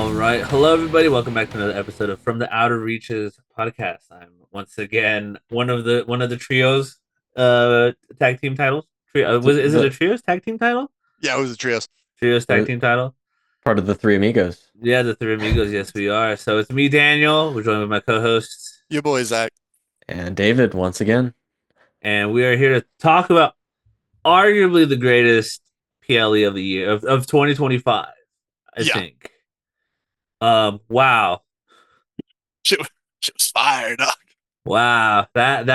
All right. Hello, everybody. Welcome back to another episode of From the Outer Reaches podcast. I'm once again one of the trios tag team titles. Is it a The trios tag team title? Yeah, it was the trios. Trios tag uh, team title. part of the Three Amigos. Yeah, the three amigos. Yes, we are. So it's me, Daniel. We're joined with my co-hosts, Your boy Zach. And David, once again. and we are here to talk about arguably the greatest PLE of the year of 2025. I Yeah, think. Wow. shit, shit was fire, dog. Wow, that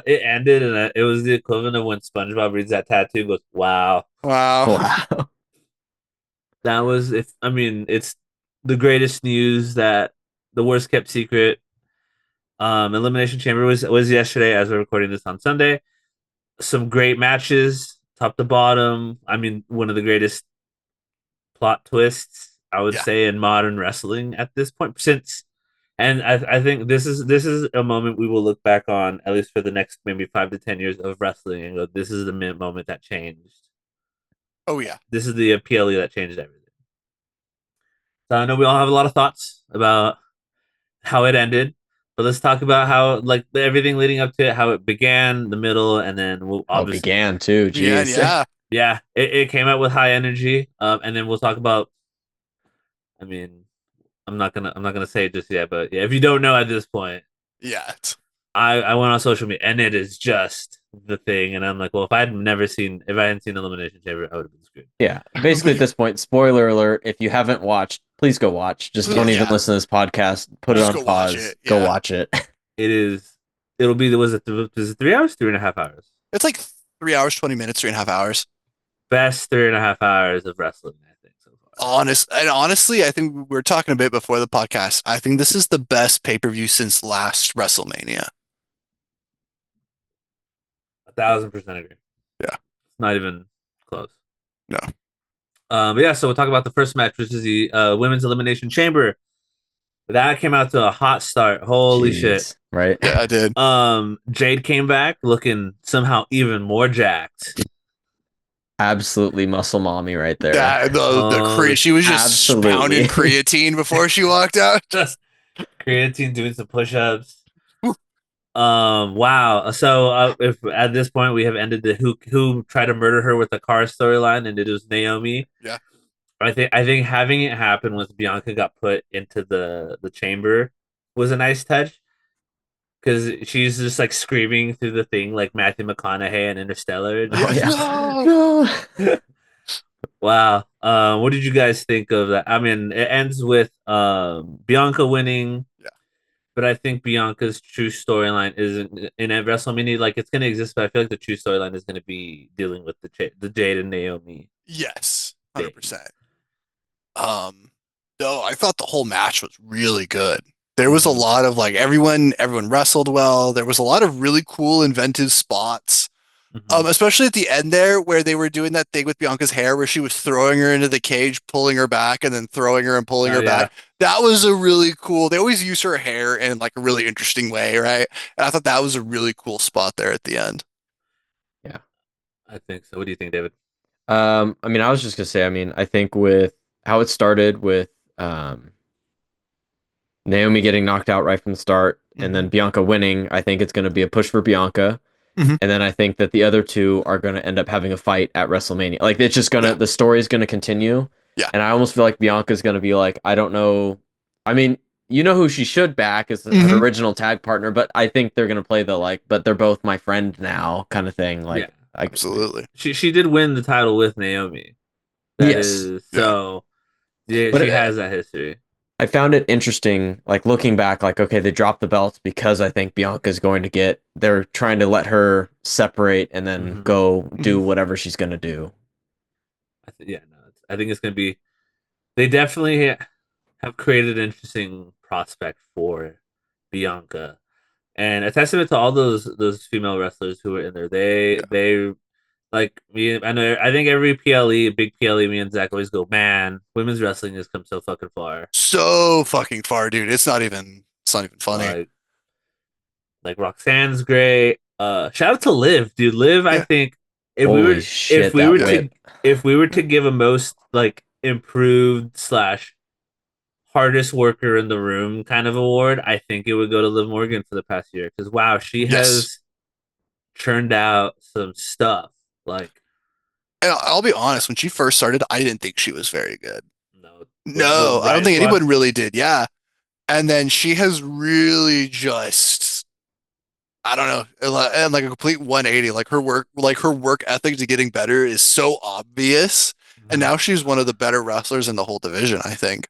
it ended and it was the equivalent of when SpongeBob reads that tattoo and goes, "Wow." Wow. Wow. That was if I mean it's the greatest news that the worst kept secret Elimination Chamber was yesterday as we're recording this on Sunday. Some great matches, top to bottom. I mean, one of the greatest plot twists I would Yeah. say in modern wrestling at this point since. And I think this is a moment we will look back on at least for the next maybe 5 to 10 years of wrestling and go, this is the moment that changed. Oh yeah. This is the PLE that changed everything. So I know we all have a lot of thoughts about how it ended, but let's talk about how like everything leading up to it, how it began, the middle, and then we'll How it obviously began too. Yeah, Jeez. yeah. yeah, it came out with high energy, and then we'll talk about. I mean, I'm not gonna say it just yet, but yeah, if you don't know at this point, Yeah. I went on social media and it is just the thing, and I'm like, well, if I hadn't seen Elimination Chamber, I would have been screwed. Yeah. Basically, at this point, spoiler alert: if you haven't watched, please go watch. Just don't even Yeah. listen to this podcast. Put it Just on go watch pause. it, Go yeah. watch it. It is. It'll be. Was it 3 hours? 3.5 hours. It's like 3 hours, 20 minutes, 3.5 hours. Best 3.5 hours of wrestling, I think, so far. Honestly, I think we were talking a bit before the podcast. I think this is the best pay-per-view since last WrestleMania. 1,000% agree. Yeah. It's not even close. No. But yeah, so we'll talk about the first match, which is the Women's Elimination Chamber. That came out to a hot start. Holy shit. Jeez. Right. Yeah, I did. Jade came back looking somehow even more jacked. Absolutely muscle mommy right there. Yeah, she was just absolutely. pounding creatine before she walked out. Just creatine doing some push-ups. Wow. So if at this point we have ended the who tried to murder her with a car storyline, and it was Naomi. Yeah. I think having it happen once Bianca got put into the chamber was a nice touch because she's just like screaming through the thing like Matthew McConaughey in Interstellar. Oh yeah. No. No. Wow. What did you guys think of that? I mean, it ends with Bianca winning. Yeah. But I think Bianca's true storyline isn't in WrestleMania. Like it's gonna exist, but I feel like the true storyline is gonna be dealing with the Jade and Naomi. Yes, thing. 100%. No, I thought the whole match was really good. There was a lot of like everyone wrestled well. There was a lot of really cool inventive spots. Especially at the end there where they were doing that thing with Bianca's hair where she was throwing her into the cage, pulling her back, and then throwing her and pulling her back. That was a really cool. They always use her hair in like a really interesting way, right? And I thought that was a really cool spot there at the end. Yeah. I think so. What do you think, David? I mean, I was just gonna say, I mean, I think with how it started with Naomi getting knocked out right from the start, and then Bianca winning, I think it's gonna be a push for Bianca. Mhm. And then I think that the other two are going to end up having a fight at WrestleMania. Like it's just gonna, the story is going to continue. Yeah. And I almost feel like Bianca's going to be like, I don't know. I mean, you know who she should back is her original tag partner, but I think they're going to play the like, but they're both my friend now kind of thing. Like, Yeah. Absolutely. She did win the title with Naomi. So yeah, But she has that history. I found it interesting, like looking back, like, okay, they dropped the belts because I think Bianca's going to they're trying to let her separate and then go do whatever she's going to do. I think it's going to be, they definitely have created an interesting prospect for Bianca. And a testament to all those female wrestlers who were in there. They like me. I think every PLE, big PLE, me and Zach always go, man, women's wrestling has come so fucking far. So fucking far, dude. It's not even funny. Like Roxanne's great. Shout out to Liv, dude. Liv, I think Holy shit, if we were to give a most like improved slash hardest worker in the room kind of award, I think it would go to Liv Morgan for the past year because wow, she Yes. has churned out some stuff. Like And I'll be honest, when she first started, I didn't think she was very good. no, No, I don't Riot think Squad. anyone really did. Yeah. And then she has really just, I don't know, and like a complete 180. Like her work ethic to getting better is so obvious. And Mhm. now she's one of the better wrestlers in the whole division, I think.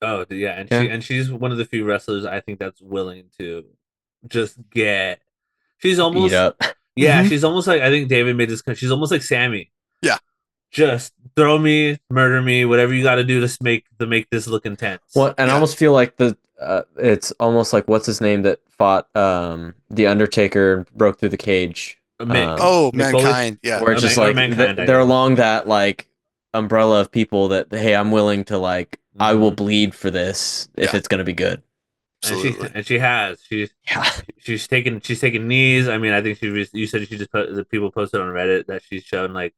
Oh yeah, and Yeah. she's one of the few wrestlers I think that's willing to just get. She's Eat almost up. yeah, Hmm. she's almost like I think David made this. She's almost like Sammy. Yeah. Just throw me, murder me, whatever you got to do to make this look intense. Well, and I Yeah. almost feel like it's almost like what's his name that fought the Undertaker and broke through the cage. Mick Oh, Mick Foley mankind. Yeah. Where it's just or like mankind, I they're guess. along that like umbrella of people that hey, I'm willing to like I will Hmm. bleed for this if Yeah. it's gonna be good. Absolutely. She has Yeah. she's taken knees. I mean, I think you said she just put the people posted on Reddit that she's shown like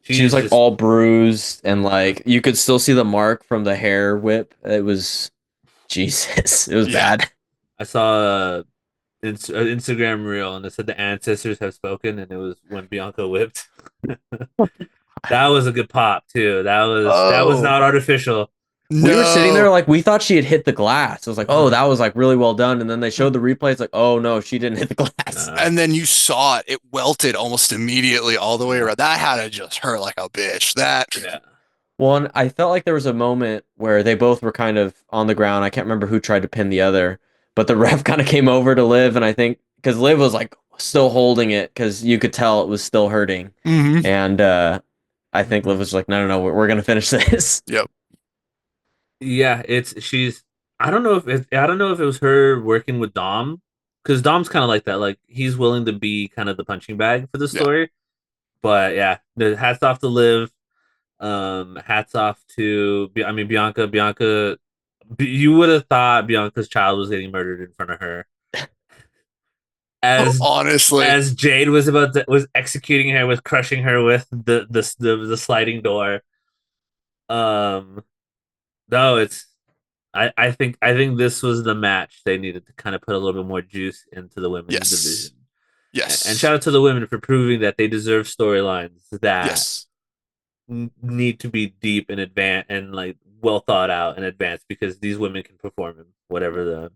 She was she's like just all bruised and mhm. like you could still see the mark from the hair whip. It was Jesus. It was Yeah. bad. I saw an Instagram reel and it said the ancestors have spoken and it was when Bianca whipped. That was a good pop too. That was Oh, not artificial. We were sitting there no. like we thought she had hit the glass. It was like, oh, Mhm. that was like really well done. And then they showed the replay. It's like, oh no, she didn't hit the glass. No, And then you saw it. It welted almost immediately all the way no, around. That had to just hurt like a bitch. That, yeah. Well, and I felt like there was a moment where they both were kind of on the ground. I can't remember who tried to pin the other, but the ref kind of came over to Liv, and I think because Liv was like still holding it because you could tell it was still hurting, hmm. and I think Liv Mhm. was like, no, no, no, we're gonna finish this. Yep. Yeah, it's she's. I don't know if it was her working with Dom because Dom's kind of like that. Like he's willing to be kind of the punching bag for the Yeah. story. But yeah, the hats off to Liv. Hats off to I mean Bianca. You would have thought Bianca's child was getting murdered in front of her as Honestly. Jade was executing her with crushing her with the sliding door. Um, no, it's I think this was the match they needed to kind of put a little bit more juice into the women's division. Yes. And Yes. shout out to the women for proving that they deserve storylines that Yes. need to be deep and advanced and like well thought out in advance because these women can perform in whatever the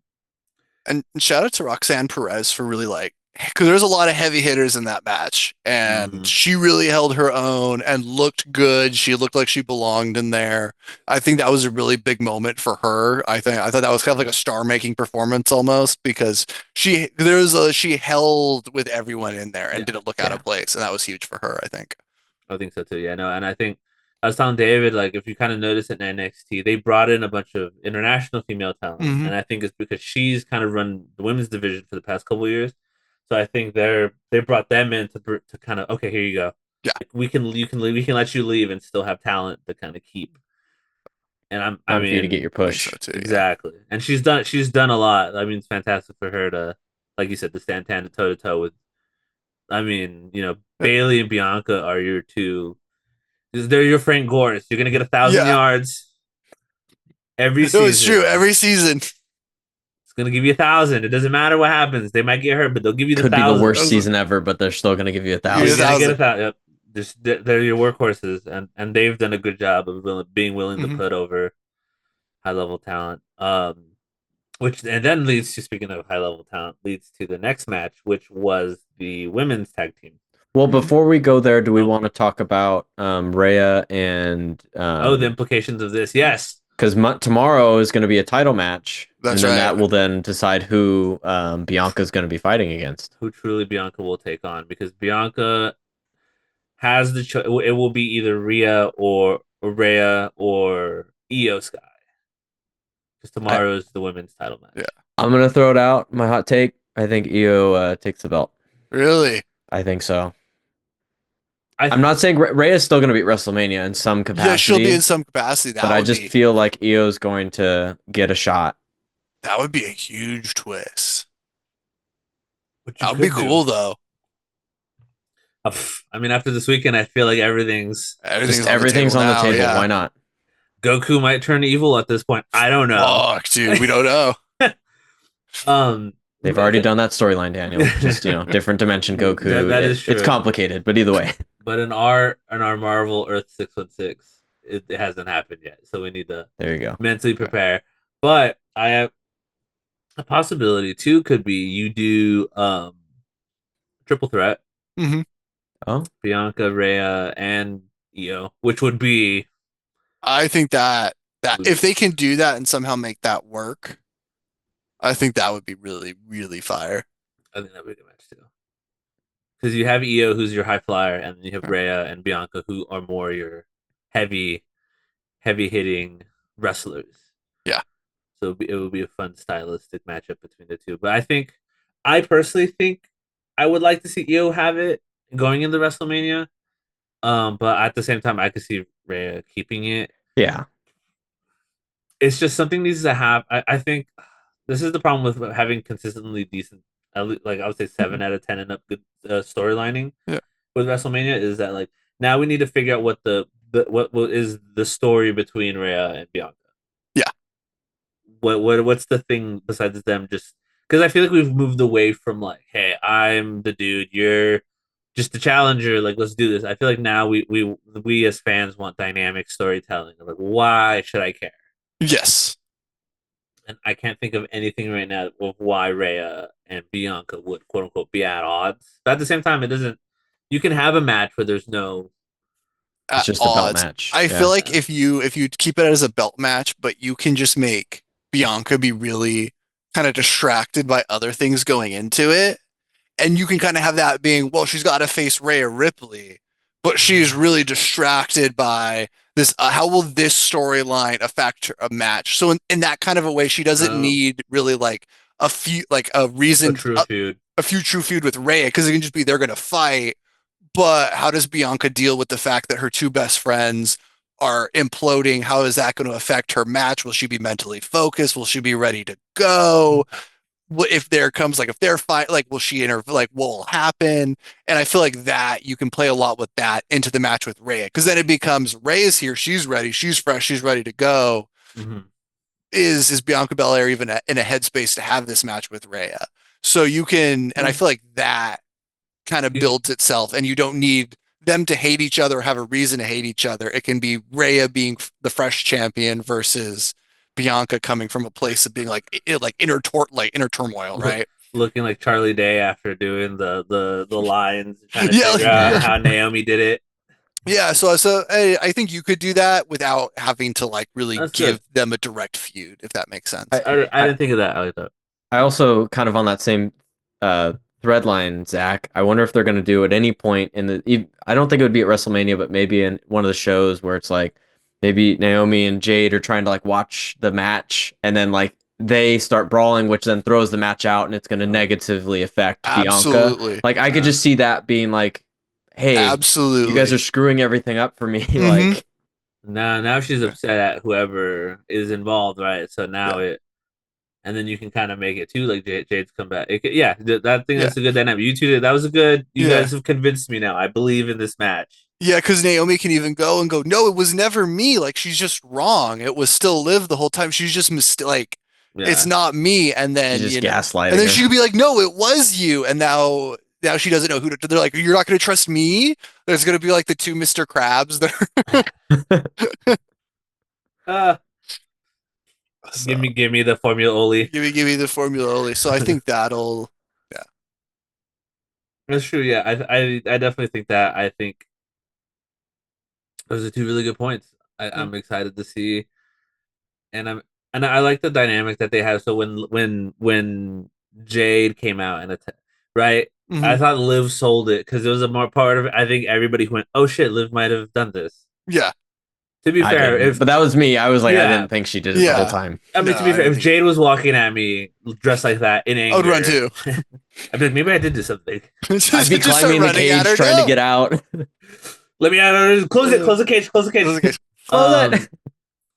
And shout out to Roxanne Perez for really like, because there's a lot of heavy hitters in that match, and mm-hmm. she really held her own and looked good. She looked like she belonged in there. I think that was a really big moment for her. I thought that was kind of like a star-making performance almost because she held with everyone in there and Yeah, didn't look out Yeah, of place, and that was huge for her, I think. I think so too. Yeah, no, and I think I was telling David like if you kind of notice in NXT they brought in a bunch of international female talent, Hmm. and I think it's because she's kind of run the women's division for the past couple of years. So I think they brought them in to kind of okay, here you go. Yeah, Like, we can let you leave and still have talent to kind of keep. And I time for you to get mean your I think so push. too. Yeah. exactly, and she's done a lot. I mean, it's fantastic for her to like you said to stand toe to toe with. I mean, Bailey and Bianca are your two. They're your Frank Gores. You're gonna get 1,000 Yeah, yards every no, it's true. season. Every season, It's gonna give you 1,000. It doesn't matter what happens. They might get hurt, but they'll give you the Could be the thousand. worst those, season ever, but they're still gonna give you a give you You're a thousand. gonna get a thousand. thousand. Yep. They're your workhorses, and they've done a good job of being willing to Hmm. put over high level talent. Which and then leads to speaking of high level talent leads to the next match, which was the women's tag team. Well, Hmm. before we go there, do we Oh, want to talk about Rhea and the implications of this. Yes, because tomorrow is going to be a title match, and That's then right. that will then decide who Bianca's going to be fighting against. who truly Bianca will take on because Bianca has the choice. It will be either Rhea or Io Sky. Because I, tomorrow is the women's title Yeah. match. I'm going to throw it out. My hot take: I think Io takes the belt. Really. I think so. I I'm not saying Rhea is still going to be at WrestleMania in some Yeah, she'll be capacity, in some capacity. but I just feel like Io's going to get a shot. That would be a huge twist. what you That would be could do. cool though. I mean, after this weekend, I feel like everything's Just Everything's on the everything's table on the now. table. Yeah. Why not? Goku might turn evil at this point. I don't know. Fuck, dude, we don't know. They've already done that storyline, Daniel. Just different dimension Goku. That is true. It's complicated, but either way. But in our Marvel Earth 616, it hasn't happened yet, so we need to There you go. mentally prepare. But I have a possibility too. Could be you do triple threat. Mm-hmm. Oh, Bianca, Rhea, and Io, which would be. I think that if they can do that and somehow make that work, I think that would be really, really fire. I think that would be a good match too. Because you have Io, who's your high flyer, and then you have Rhea and Bianca, who are more your heavy hitting wrestlers. Yeah. So it would be a fun stylistic matchup between the two. But I personally think I would like to see Io have it going into WrestleMania. But at the same time, I could see Rhea keeping it. yeah. It's just something needs to have. I think this is the problem with having consistently decent, like I would say 7 out of 10 and up good storylining Yeah. with WrestleMania is that like now we need to figure out what what is the story between Rhea and Bianca. Yeah. What's the thing besides them just because I feel like we've moved away from like, hey, I'm the dude, you're just the challenger, like let's do this. I feel like now we as fans want dynamic storytelling. Like, why should I care? Yes. And I can't think of anything right now of why Rhea and Bianca would quote unquote be at odds. But at the same time, it doesn't. You can have a match where there's no. It's just a belt match. I Yeah. feel like if you keep it as a belt match, but you can just make Bianca be really kind of distracted by other things going into it, and you can kind of have that being, well, she's got to face Rhea Ripley, but she's really distracted by this. How will this storyline affect a match? So in that kind of a way, she doesn't need really like a reason, true feud. a few true feud with Rhea, because it can just be they're going to fight. But how does Bianca deal with the fact that her two best friends are imploding? How is that going to affect her match? Will she be mentally focused? Will she be ready to go? What if there comes like if they're fight like will she enter like what will happen? And I feel like that you can play a lot with that into the match with Rhea, because then it becomes Rhea's here, she's ready, she's fresh, she's ready to go. Mm-hmm. Is Bianca Belair even in a headspace to have this match with Rhea? So you can, and I feel like that kind of builds itself, and you don't need them to hate each other or have a reason to hate each other. It can be Rhea being the fresh champion versus Bianca coming from a place of being like inner turmoil, right? Looking like Charlie Day after doing the lines, trying to Yeah, figure out how Naomi did it. Yeah, so I think you could do that without having to like really That's give good. them a direct feud, if that makes sense. I didn't think of that. I like that. I also kind of on that same thread line, Zach. I wonder if they're going to do at any point in the. I don't think it would be at WrestleMania, but maybe in one of the shows where it's like maybe Naomi and Jade are trying to like watch the match, and then like they start brawling, which then throws the match out, and it's going to negatively affect Absolutely. Bianca. Like I could just see that being like, hey, absolutely, you guys are screwing everything up for me. Mhm. Like Now she's upset at whoever is involved, right? So now and then you can kind of make it too, like Jade's come back. That thing that's a good dynamic. You two, that was a good. You guys have convinced me now. I believe in this match. Yeah, because Naomi can even go and go, no, it was never me. Like she's just wrong. It was still Liv the whole time. She's just it's not me. And then she's just gaslighting and then her. she could be like, no, it was you. And now she doesn't know who to. They're like, you're not going to trust me. There's going to be like the two Mr. Krabs there. So, give me the Formula Oli. give me the Formula Oli. So I think that'll. Yeah, That's true. Yeah, I definitely think that. I think those are two really good points. I'm excited to see, and I like the dynamic that they have. So when Jade came out and right, I thought Liv sold it because it was a more part of it. I think everybody went, oh shit, Liv might have done this. Yeah. To be fair, but that was me. I was like, I didn't think she did it the whole time. I mean, to be fair, if Jade was walking at me dressed like that in anger, I would run too. I'd be like, maybe I did do something. I'd be climbing the cage trying to get out. Let me out. Close it. Close the cage. Close the cage. Close it.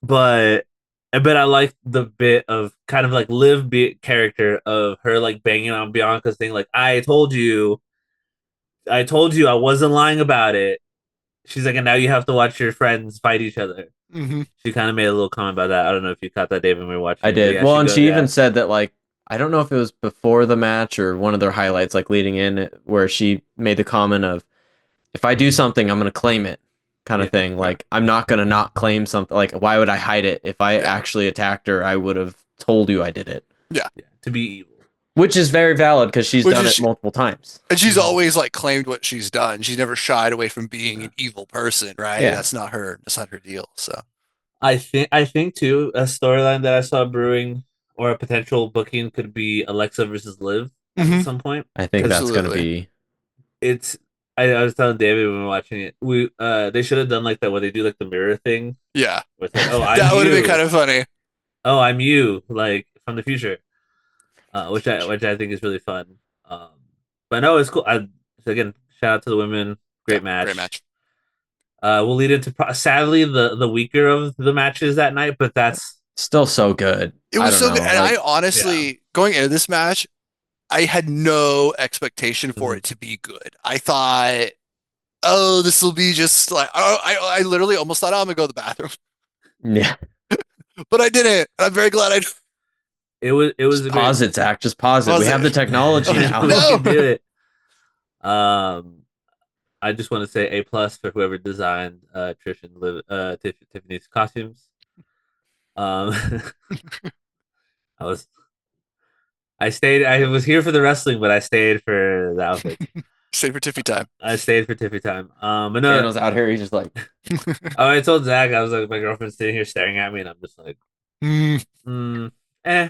But I like the bit of kind of like Liv character of her like banging on Bianca's thing. Like, I told you I wasn't lying about it. She's like, and now you have to watch your friends fight each other. Hmm. She kind of made a little comment about that. I don't know if you caught that, David, when we were watching I it. But did. yeah, Well, and she yeah. even said that, like, I don't know if it was before the match or one of their highlights, like leading in, where she made the comment of, "If I do something, I'm gonna claim it," kind of Yeah. thing. Like, I'm not gonna not claim something. Like, why would I hide it? If I Yeah. actually attacked her, I would have told you I did it. Yeah. Yeah, to be evil. Which is very valid because she's Which done is it multiple times. and she's Mhm. always like claimed what she's done. She's never shied away from being an evil person, right? Yeah. That's not her. That's not her deal. So I think too, a storyline that I saw brewing or a potential booking could be Alexa versus Liv at hmm some point. I think Because that's gonna absolutely. be. it's I was telling David when we were watching it, they should have done like that where they do like the mirror thing Yeah. where it's like, oh, I'm That would have been you. kind of funny. Oh, I'm you, like from the future. Which I Future. which I think is really fun. Um, but no, it's cool. So again, shout out to the women. Yeah, Great great match. match. We'll lead into sadly the weaker of the matches that night, but that's Still so good. It I was don't so good. know. And I Like, yeah. honestly, going into this match, I had no expectation for Mhm. it to be good. I thought, oh, this will be just like, oh, I literally almost thought, oh, I'm gonna go to the bathroom, yeah. but I didn't. I'm very glad I It was Just a great. pause it, Zach. Just pause it. We was have the it. technology Oh, now. We no. can do it. Um, I just want to say A+ for whoever designed Trish and Tiffany's costumes. Um, I was I stayed. I was here for the wrestling, but I stayed for the outfits. Save for Tiffy time. I stayed for Tiffy time. But no, Daniel's out here. He's just like, I told Zach, I was like, my girlfriend's sitting here staring at me, and I'm just like, Mm, mm, eh,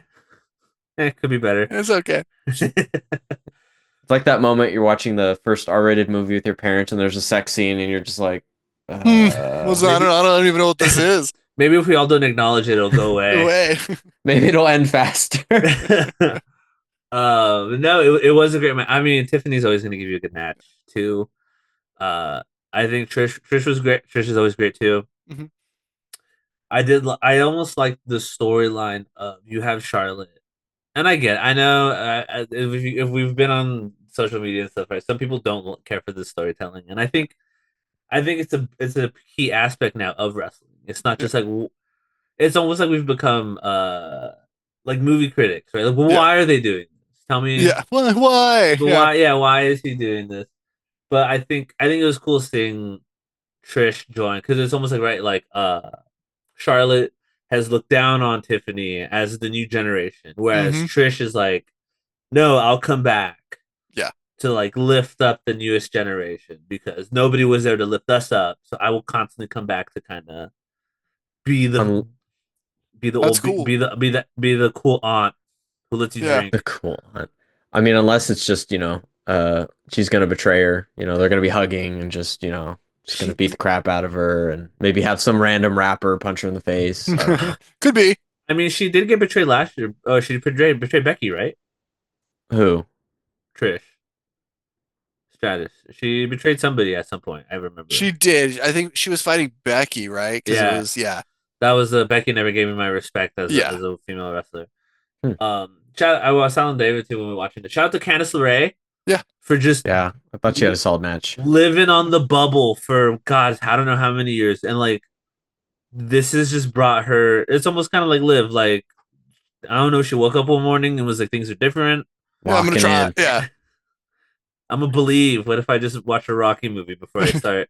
could be better. it's okay. it's like that moment you're watching the first R-rated movie with your parents, and there's a sex scene, and you're just like, Was maybe, I don't even know what this is. maybe if we all don't acknowledge it, it'll go No away. way. maybe it'll end faster. No, it was a great match. I mean, Tiffany's always going to give you a good match too. Uh, I think Trish was great. Trish is always great too. Mhm. I almost like the storyline of you have Charlotte, and I know if we've been on social media and stuff, right? Some people don't care for the storytelling, and I think it's a key aspect now of wrestling. It's not Yeah. just like it's almost like we've become like movie critics, right? Like, well, Yeah. why are they doing this? Tell me, Yeah. Why? but Yeah. why? Yeah, why is he doing this? But I think it was cool seeing Trish join because it's almost like right, like Charlotte has looked down on Tiffany as the new generation, whereas Hmm. Trish is like, no, I'll come back Yeah. to like lift up the newest generation because nobody was there to lift us up. So I will constantly come back to kind of be the Un- be the That's old cool. be the cool aunt who lets you Yeah. the drink. cool one. I mean, unless it's just, she's gonna betray her. They're gonna be hugging and just gonna She beat the crap out of her and maybe have some random rapper punch her in the face. I don't know. could be. I mean, she did get betrayed last year. Oh, she betrayed Becky, right? Who? Trish Stratus. She betrayed somebody at some point. I remember. She did. I think she was fighting Becky, right? Because it Yeah, was, yeah. that was Becky never gave me my respect as Yeah. a female wrestler. Hmm. I was telling David too when we were watching it. Shout out to Candice LeRae Yeah. for just Yeah, I thought she had a solid match. living on the bubble for God, I don't know how many years, and like this has just brought her. It's almost kind of like Liv. Like I don't know. She woke up one morning and was like things are different. Yeah. I'm going to Walking try. in. Yeah. I'm gonna believe. What if I just watch a Rocky movie before I start?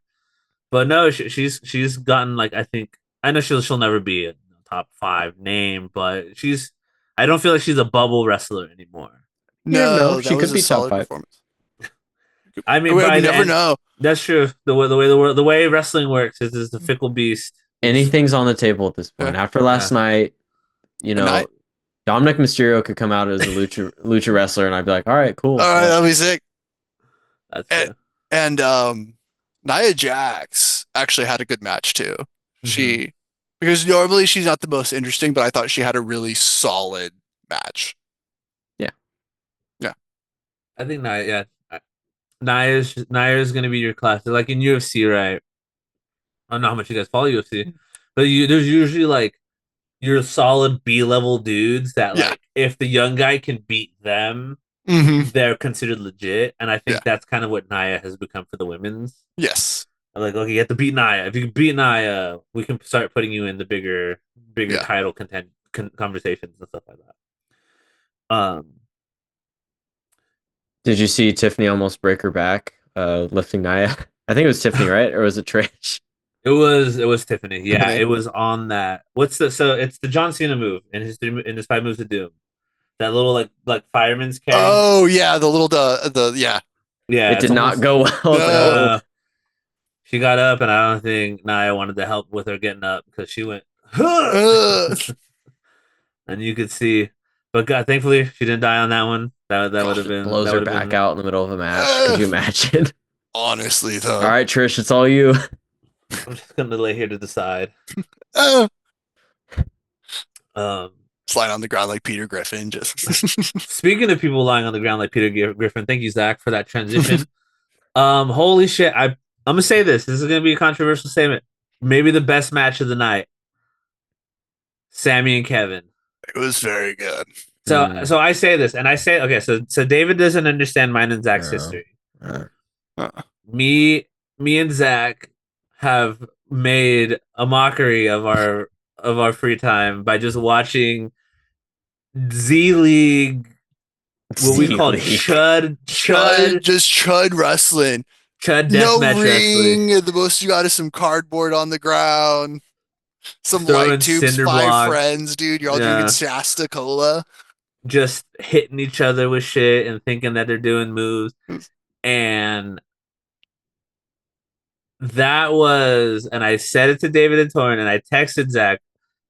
But no, she's gotten like I know she'll never be a top 5 name, but I don't feel like she's a bubble wrestler anymore. You never know. No, that She was could a be top solid five. performance. I mean, by We the never end, know. that's true. The way wrestling works is the fickle beast. Anything's on the table at this Yeah. point. After last Yeah, night, And Dominic Mysterio could come out as a lucha wrestler, and I'd be like, all right, cool. all right, Yeah. that'll be sick. that's And, true. and Nia Jax actually had a good match too. Hmm. She, because normally she's not the most interesting, but I thought she had a really solid match. Yeah. Yeah. I think Nia, yeah, Nia's gonna be your class. Like in UFC, right? I don't know how much you guys follow UFC, but there's usually like your solid B-level dudes that Yeah. like if the young guy can beat them, Hmm. they're considered legit. And I Yeah. think that's kind of what Nia has become for the women's. Yes. Like, okay, you have to beat Naya. If you can beat Naya, we can start putting you in the bigger Yeah. title conversations and stuff like that. Did you see Tiffany almost break her back lifting Naya? I think it was Tiffany, right? Or was it Trish? It was Tiffany. Yeah, Tiffany. it was on that. What's the so it's the John Cena move in his five moves of doom. That little like fireman's carry. Oh yeah, the little the yeah. It Yeah, it's did not almost go well. I was like, No. oh, no. She got up, and I don't think Naya wanted to help with her getting up because she went, huh! Uh, And you could see. But God, thankfully, she didn't die on that one. That would have just been blows that her would have back been. out in the middle of a match. Could uh, you imagine? honestly All though. right, Trish, it's all you. I'm just gonna lay here to decide. Uh, Um, slide on the ground like Peter Griffin. Just Speaking of people lying on the ground like Peter Griffin, thank you, Zach, for that transition. Holy shit! I'm gonna say this. This is gonna be a controversial statement. Maybe the best match of the night. Sammy and Kevin. it was very good. So I say this, and I say okay. So David doesn't understand mine and Zach's No. history. Uh, Me me and Zach have made a mockery of our free time by just watching Z League, what we call Z-League. Chud wrestling. Chud No deathmatch wrestling, ring. The most you got is some cardboard on the ground, some light throwing tubes, cinder five blocks, friends, dude. You're all drinking yeah, Shasta Cola. just hitting each other with shit and thinking that they're doing moves. And and I said it to David and Torrin, and I texted Zach,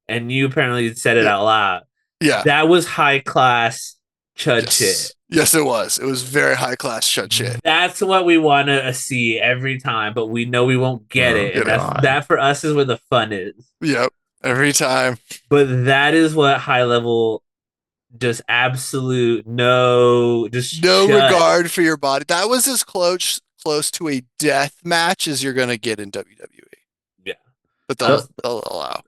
and you apparently said it Yeah, out loud. yeah, That was high class Chud shit. yes, yes. It was. It was very high class Chud shit. That's what we want to see every time, but we know we won't get Oh it, and God. that for us is where the fun is. Yep. Every time. But that is what high level, just absolute no, just No Chud. regard for your body. That was as close to a death match as you're gonna get in WWE. Yeah, But I was they'll allow.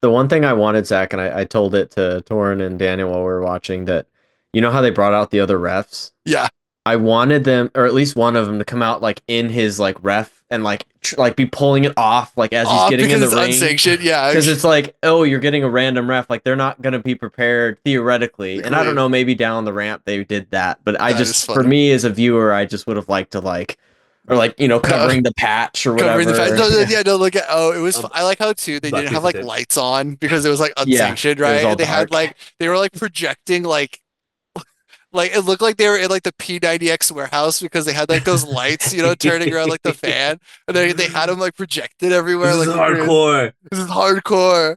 The one thing I wanted, Zach, and I told it to Torin and Daniel while we were watching that, you know how they brought out the other refs? Yeah. I wanted them, or at least one of them, to come out like in his like ref and like like be pulling it off like as he's Off getting in because the it's ring. unsanctioned. Yeah. Because it's like, oh, you're getting a random ref. Like they're not gonna be prepared theoretically. And I don't Exactly. know, maybe down the ramp they did that, but I That is just, for funny. me as a viewer, I just would have liked to like, or like covering the patch or Covering the fact. whatever. No, no, yeah, no, look at. Oh, it was. a I like how too they black didn't piece have of like tape. lights on because it was like Yeah, unsanctioned, it was right? all And they had dark. like they were like projecting like it looked like they were in like the P90X warehouse because they had like those lights, turning around like the fan, and they had them like projected This everywhere. is Like hardcore. this is hardcore.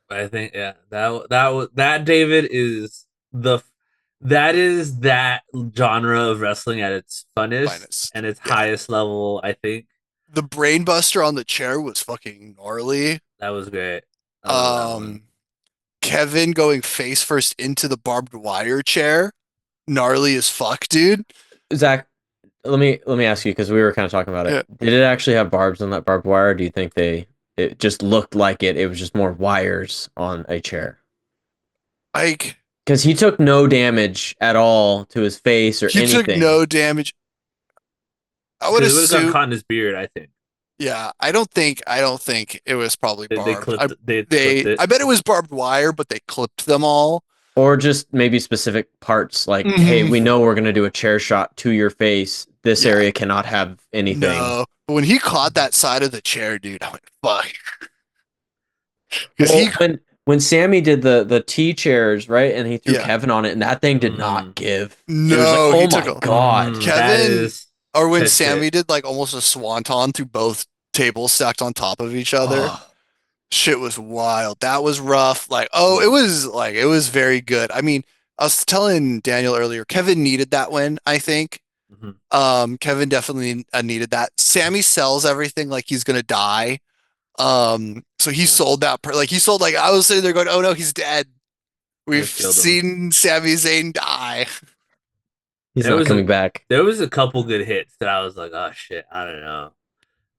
I think yeah, that David is that genre of wrestling at its funnest Finest. and its Yeah. highest level. I think The brain buster on the chair was fucking gnarly. that was great. I love that one. Um, Kevin going face first into the barbed wire chair, gnarly as fuck, dude. Zach, let me ask you because we were kind of talking about it. Yeah, Did it actually have barbs on that barbed wire? Or do you think it just looked like it? It was just more wires on a chair. like Because he took no damage at all to his face or he took anything. no damage. I would Because it would have gotten assume. caught in his beard. I think Yeah, I don't think it was probably barbed. they clipped it. I bet it was barbed wire, but they clipped them all. Or just maybe specific parts like, hey, Hmm. we know we're gonna do a chair shot to your face. This Yeah, area cannot have anything. no. But when he caught that side of the chair, dude, I went fuck because Well, when Sammy did the T chairs, right, and he threw yeah, Kevin on it, and that thing did not Mm, give. It was like, no, oh he took my a god. that Kevin is or when Chud shit. Sammy did like almost a swanton through both tables stacked on top of each other. Oh, Shit was wild. That was rough. It was very good. I mean, I was telling Daniel earlier, Kevin needed that win, I think. Mhm. Kevin definitely needed that. Sammy sells everything like he's gonna die. So he Yeah, sold like he sold like I was sitting there going, "Oh no, he's dead." they We've killed him. seen Sami Zayn die. he's There not was a coming back. there was a couple good hits that I was like, oh shit, I don't know,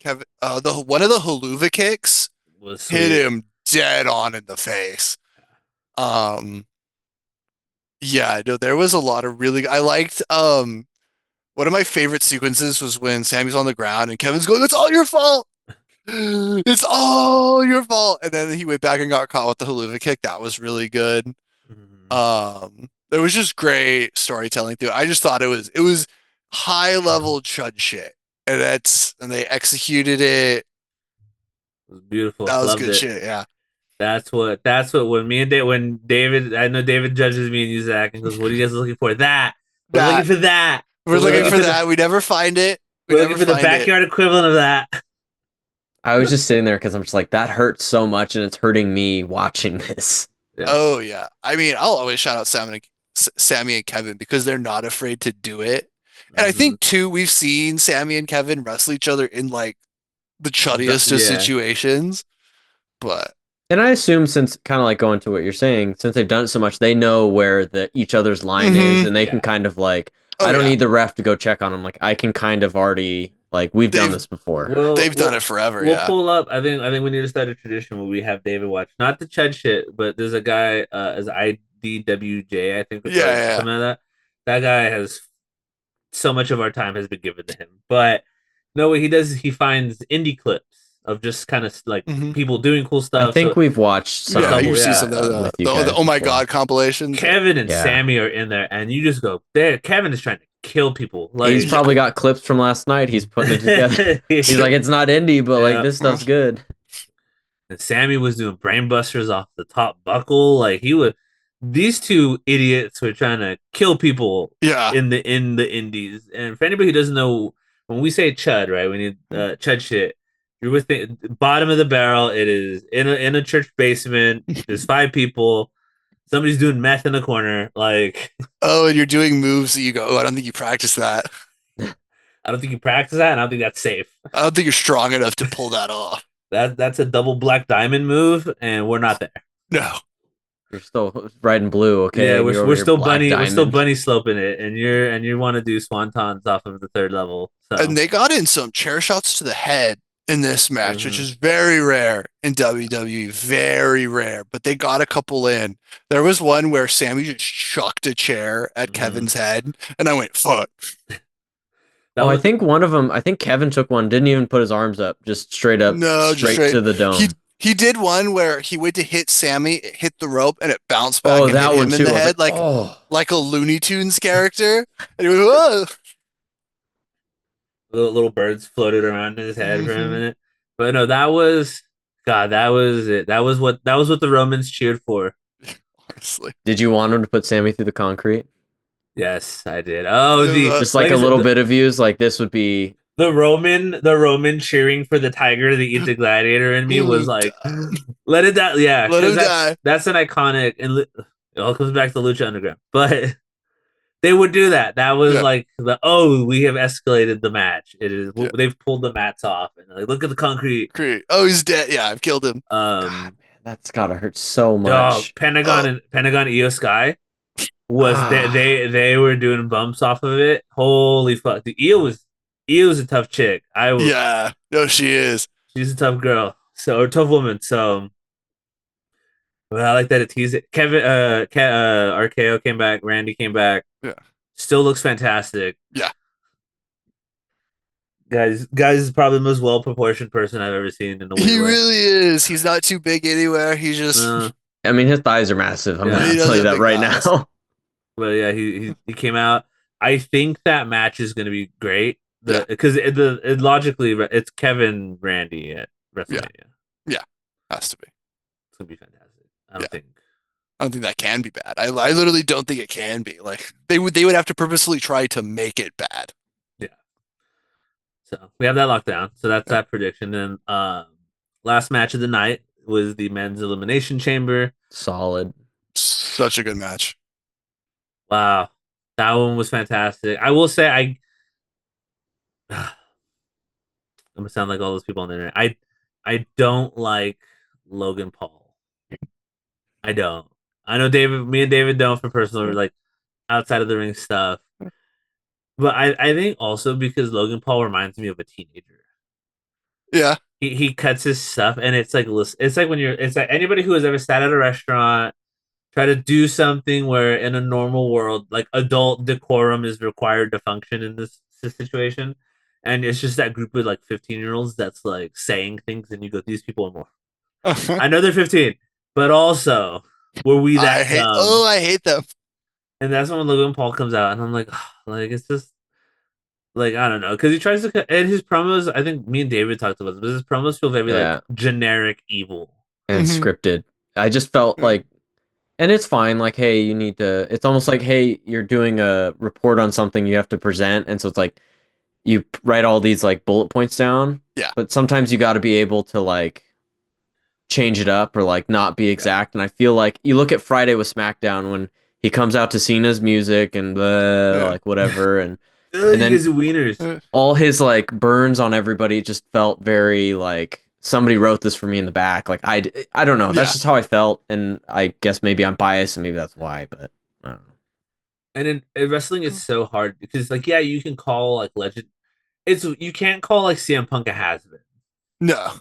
Kevin, the one of the haluva kicks was hit sweet. him dead on in the face. Um, yeah, no, there was a lot of really. I liked One of my favorite sequences was when Sammy's on the ground and Kevin's going, "It's all your fault. It's all your fault." And then he went back and got caught with the haluva kick. That was really good. Mhm. There was just great storytelling through it. I just thought it was high level chud shit. And they executed it. It was beautiful. That was Loved good it. shit. Yeah. That's what when me and when David, I know David judges me and you Zach and goes, "What are you guys looking for?" That we're looking That for that. we're We're looking looking for for the that. We never find it. We we're looking never for the find it. backyard equivalent of that. I was just sitting there because I'm just like, that hurts so much, and it's hurting me watching this. Yeah. Oh yeah. I mean, I'll always shout out Sammy and Kevin because they're not afraid to do it. And I Hmm. think too, we've seen Sammy and Kevin wrestle each other in like the chuddiest of Yeah. situations. But And I assume, since kind of like going to what you're saying, since they've done it so much, they know where the each other's line is, hmm and they can Yeah. kind of like, oh I don't yeah, need the ref to go check on them. Like, I can kind of already, like, we've done they've this before. We'll they've done we'll it forever. we'll Yeah, pull up. I think we need to start a tradition where we have David watch not the Chud shit, but there's a guy as IDWJ, I think, yeah, or yeah. something like that. That guy has so much of our time has been given to him. But no, what he does is he finds indie clips of just kind of like hmm people doing cool I stuff. think So we've watched a Yeah, some you couple, see some yeah. of with you the guys oh my before. god compilations. Yeah. Kevin and Yeah. Sammy are in there, and you just go there. Kevin is trying to kill people. He's Like, Yeah. probably got clips from last night. He's putting it together. He's yeah. like, it's not indie, but like this stuff's good. And Sammy was doing brain busters off the top buckle. Like he was. These two idiots were trying to kill people Yeah. in the indies. And for anybody who doesn't know, when we say chud, right? We need chud shit. You're with the bottom of the barrel. It is in a church basement. There's five people. Somebody's doing meth in the corner. Like Oh, and you're doing moves that you go, oh, I don't think you practice that. I don't think you practice that, and I don't think that's safe. I don't think you're strong enough to pull that off. That's a double black diamond move, and we're not there. No. You're still red and blue, Yeah, okay? And you're over here black we're still diamond. bunny sloping it, and you want to do swantons off of the third level. And So they got in some chair shots to the head in this match, which mhm. is very rare in WWE, very rare. But they got a couple in. There was one where Sammy just chucked a chair at Mhm. Kevin's head, and I went, "Fuck!" That Oh, I was think one of them, I think Kevin took one, didn't even put his arms up, just straight up, No, just straight straight. to the He dome. he did one where he went to hit Sammy, it hit the rope, and it bounced back Oh, and hit that one him in too. the I was like, head oh. like a Looney Tunes character. And he went, "Whoa!" little birds floated around in his head for a hmm minute. But no, that was God. That was it. That was what the Romans cheered for. Honestly, Did you want him to put Sammy through the concrete? Yes, I did. Oh, the Uh, Just like like a I said, little bit of views, like this would be. the Roman cheering for the tiger to eat the gladiator in me was like, let it die. Yeah, let because him that's die. that's an iconic and it all comes back to Lucha Underground. But they would do that. That was Yeah, like we have escalated the match. It is yeah. they've pulled the mats off and like look at the concrete. Great. Oh, he's dead. Yeah, I've killed him. God, Um, man, that's gotta hurt so dog much. Pentagon Oh, and Pentagon Io Sky was they Ah, they they were doing bumps off of it. Holy fuck! The Io was a tough chick. yeah. No, she is. She's a tough girl, so or tough woman. So, but I like that it teased it. RKO came back. Randy came back. Yeah, Still looks fantastic. yeah. Guys is probably the most well proportioned person I've ever seen in the He WWF. really is. He's not too big anywhere. He just Uh, I mean, his thighs are massive. I'm yeah, he gonna does tell you have that big right thighs. now. but yeah, he came out. I think that match is going to be great. Yeah, Because it logically it's Kevin Randy at yeah, WrestleMania. yeah. Has to be. It's gonna be fantastic. I Yeah. don't think. I don't think that can be bad. I literally don't think it can be. Like they would have to purposely try to make it bad. Yeah. So we have that locked down. So that's Yeah. that prediction. And last match of the night was the men's elimination chamber. Solid. Such a good match. Wow, that one was fantastic. I will say I'm gonna sound like all those people on the internet. I don't like Logan Paul. I don't. I know David. Me and David don't for personal like outside of the ring stuff. But I think also because Logan Paul reminds me of a teenager. Yeah. He cuts his stuff and it's like when you're it's like anybody who has ever sat at a restaurant try to do something where in a normal world, like adult decorum is required to function in this situation. And it's just that group of like 15-year-olds that's like saying things, and you go, these people are more. I know they're 15, but also, were we that dumb? I hate them. And that's when Logan Paul comes out, and I'm like, like it's just like I don't know, because he tries to and his promos. I think me and David talked about this, but his promos feel very like Yeah, generic evil. and Mhm. scripted. I just felt Yeah. like, and it's fine. Like, hey, you need to. It's almost like, hey, you're doing a report on something you have to present, and so it's like you write all these like bullet points down. Yeah. But sometimes you got to be able to like change it up or like not be Yeah. exact. And I feel like you look at Friday with SmackDown when he comes out to Cena's music and Yeah. like whatever, Ugh, and you then guys are wieners. Uh, all his like burns on everybody just felt very like somebody wrote this for me in the back. Like I don't know. That's Yeah. just how I felt, and I guess maybe I'm biased, and maybe that's why. But I don't know. And in wrestling, it's so hard because like yeah, you can call like legend. It's you can't call like CM Punk a has been No.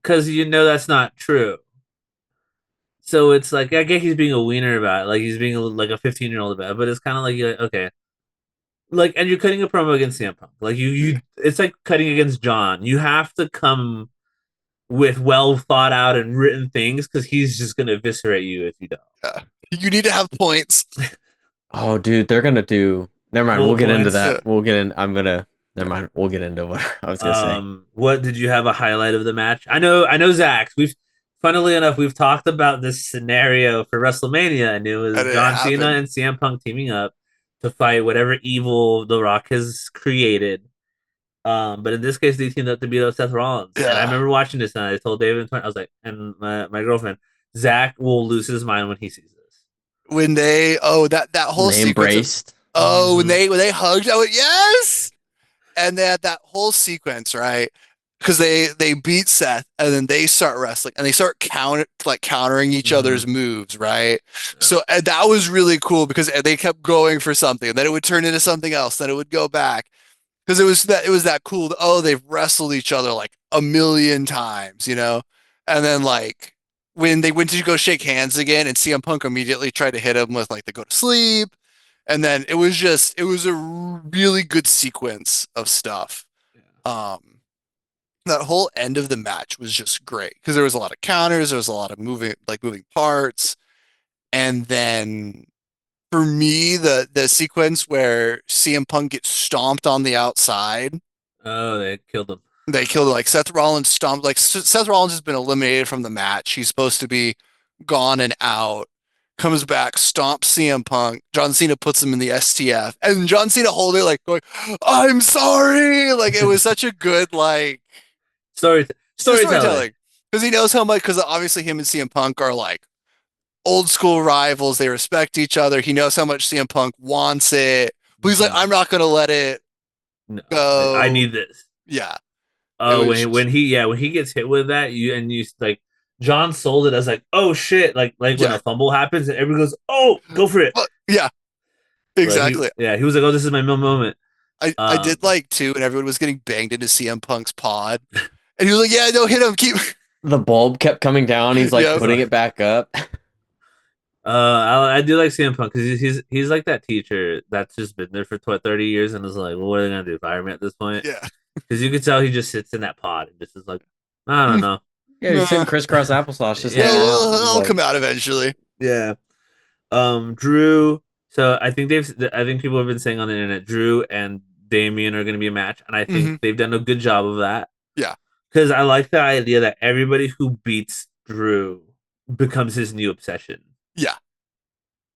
because you know that's not true. So it's like I get he's being a wiener about it, like he's being like a 15-year-old about it, but it's kind of like you're like, okay, like and you're cutting a promo against CM Punk, like Yeah. it's like cutting against John. You have to come with well thought out and written things because he's just gonna eviscerate you if you don't. Yeah. You need to have points. Oh, dude, they're gonna do. Never mind. We'll Bullet get into points. Yeah. that. We'll get in. I'm gonna. Never mind. We'll get into what I was gonna say. What did you have a highlight of the match? I know Zach. Funnily enough, we've talked about this scenario for WrestleMania, and it was And it John Cena happened. and CM Punk teaming up to fight whatever evil The Rock has created. But in this case, they teamed up to beat up Seth Rollins. And I Yeah. remember watching this, and I told David and I was like, and my girlfriend, Zach will lose his mind when he sees this. When they that whole They sequence of embraced. when Mm-hmm. they hugged, I went, yes. And they had that whole sequence, right? Because they beat Seth and then they start wrestling and they start countering each Mm-hmm. other's moves, right? Yeah. So and that was really cool because they kept going for something, and then it would turn into something else, then it would go back because it was that cool. Oh, they've wrestled each other like a million times, you know, and then like when they went to go shake hands again, and CM Punk immediately tried to hit him with like the go to sleep, and then it was a really good sequence of stuff. Yeah. That whole end of the match was just great because there was a lot of counters, there was a lot of moving parts, and then for me, the sequence where CM Punk gets stomped on the outside, Oh, they killed him. they killed like Seth Rollins stomped like Seth Rollins has been eliminated from the match. He's supposed to be gone and out. Comes back, stomps CM Punk. John Cena puts him in the STF, and John Cena holding it like going, "I'm sorry." Like it was such a good like Storyteller. storytelling because he knows how much because obviously him and CM Punk are like old school rivals. They respect each other. He knows how much CM Punk wants it, but he's like, Mm-hmm. I'm not gonna let it No, I go. need this. Yeah, it Oh, was just when he gets hit with that, you like John sold it as like oh shit like when yeah, a fumble happens and everyone goes oh go for it. but yeah, Like exactly. he was like oh this is my moment. I did like too, and everyone was getting banged into CM Punk's pod, and he was like, yeah, no, hit him, keep The bulb kept coming down. He's like yeah, putting it back up. I do like CM Punk because he's like that teacher that's just been there for 30 years and is like well, what are they gonna do fire me at this point? yeah. Because you could tell he just sits in that pod and just is like I don't know. Yeah, he's sitting crisscross applesauce, just Yeah, hanging Yeah, out. well, He's I'll like, come out eventually. yeah. Drew. So I think people have been saying on the internet, Drew and Damian are going to be a match, and I think Hmm. they've done a good job of that. Yeah, Because I like the idea that everybody who beats Drew becomes his new obsession, yeah,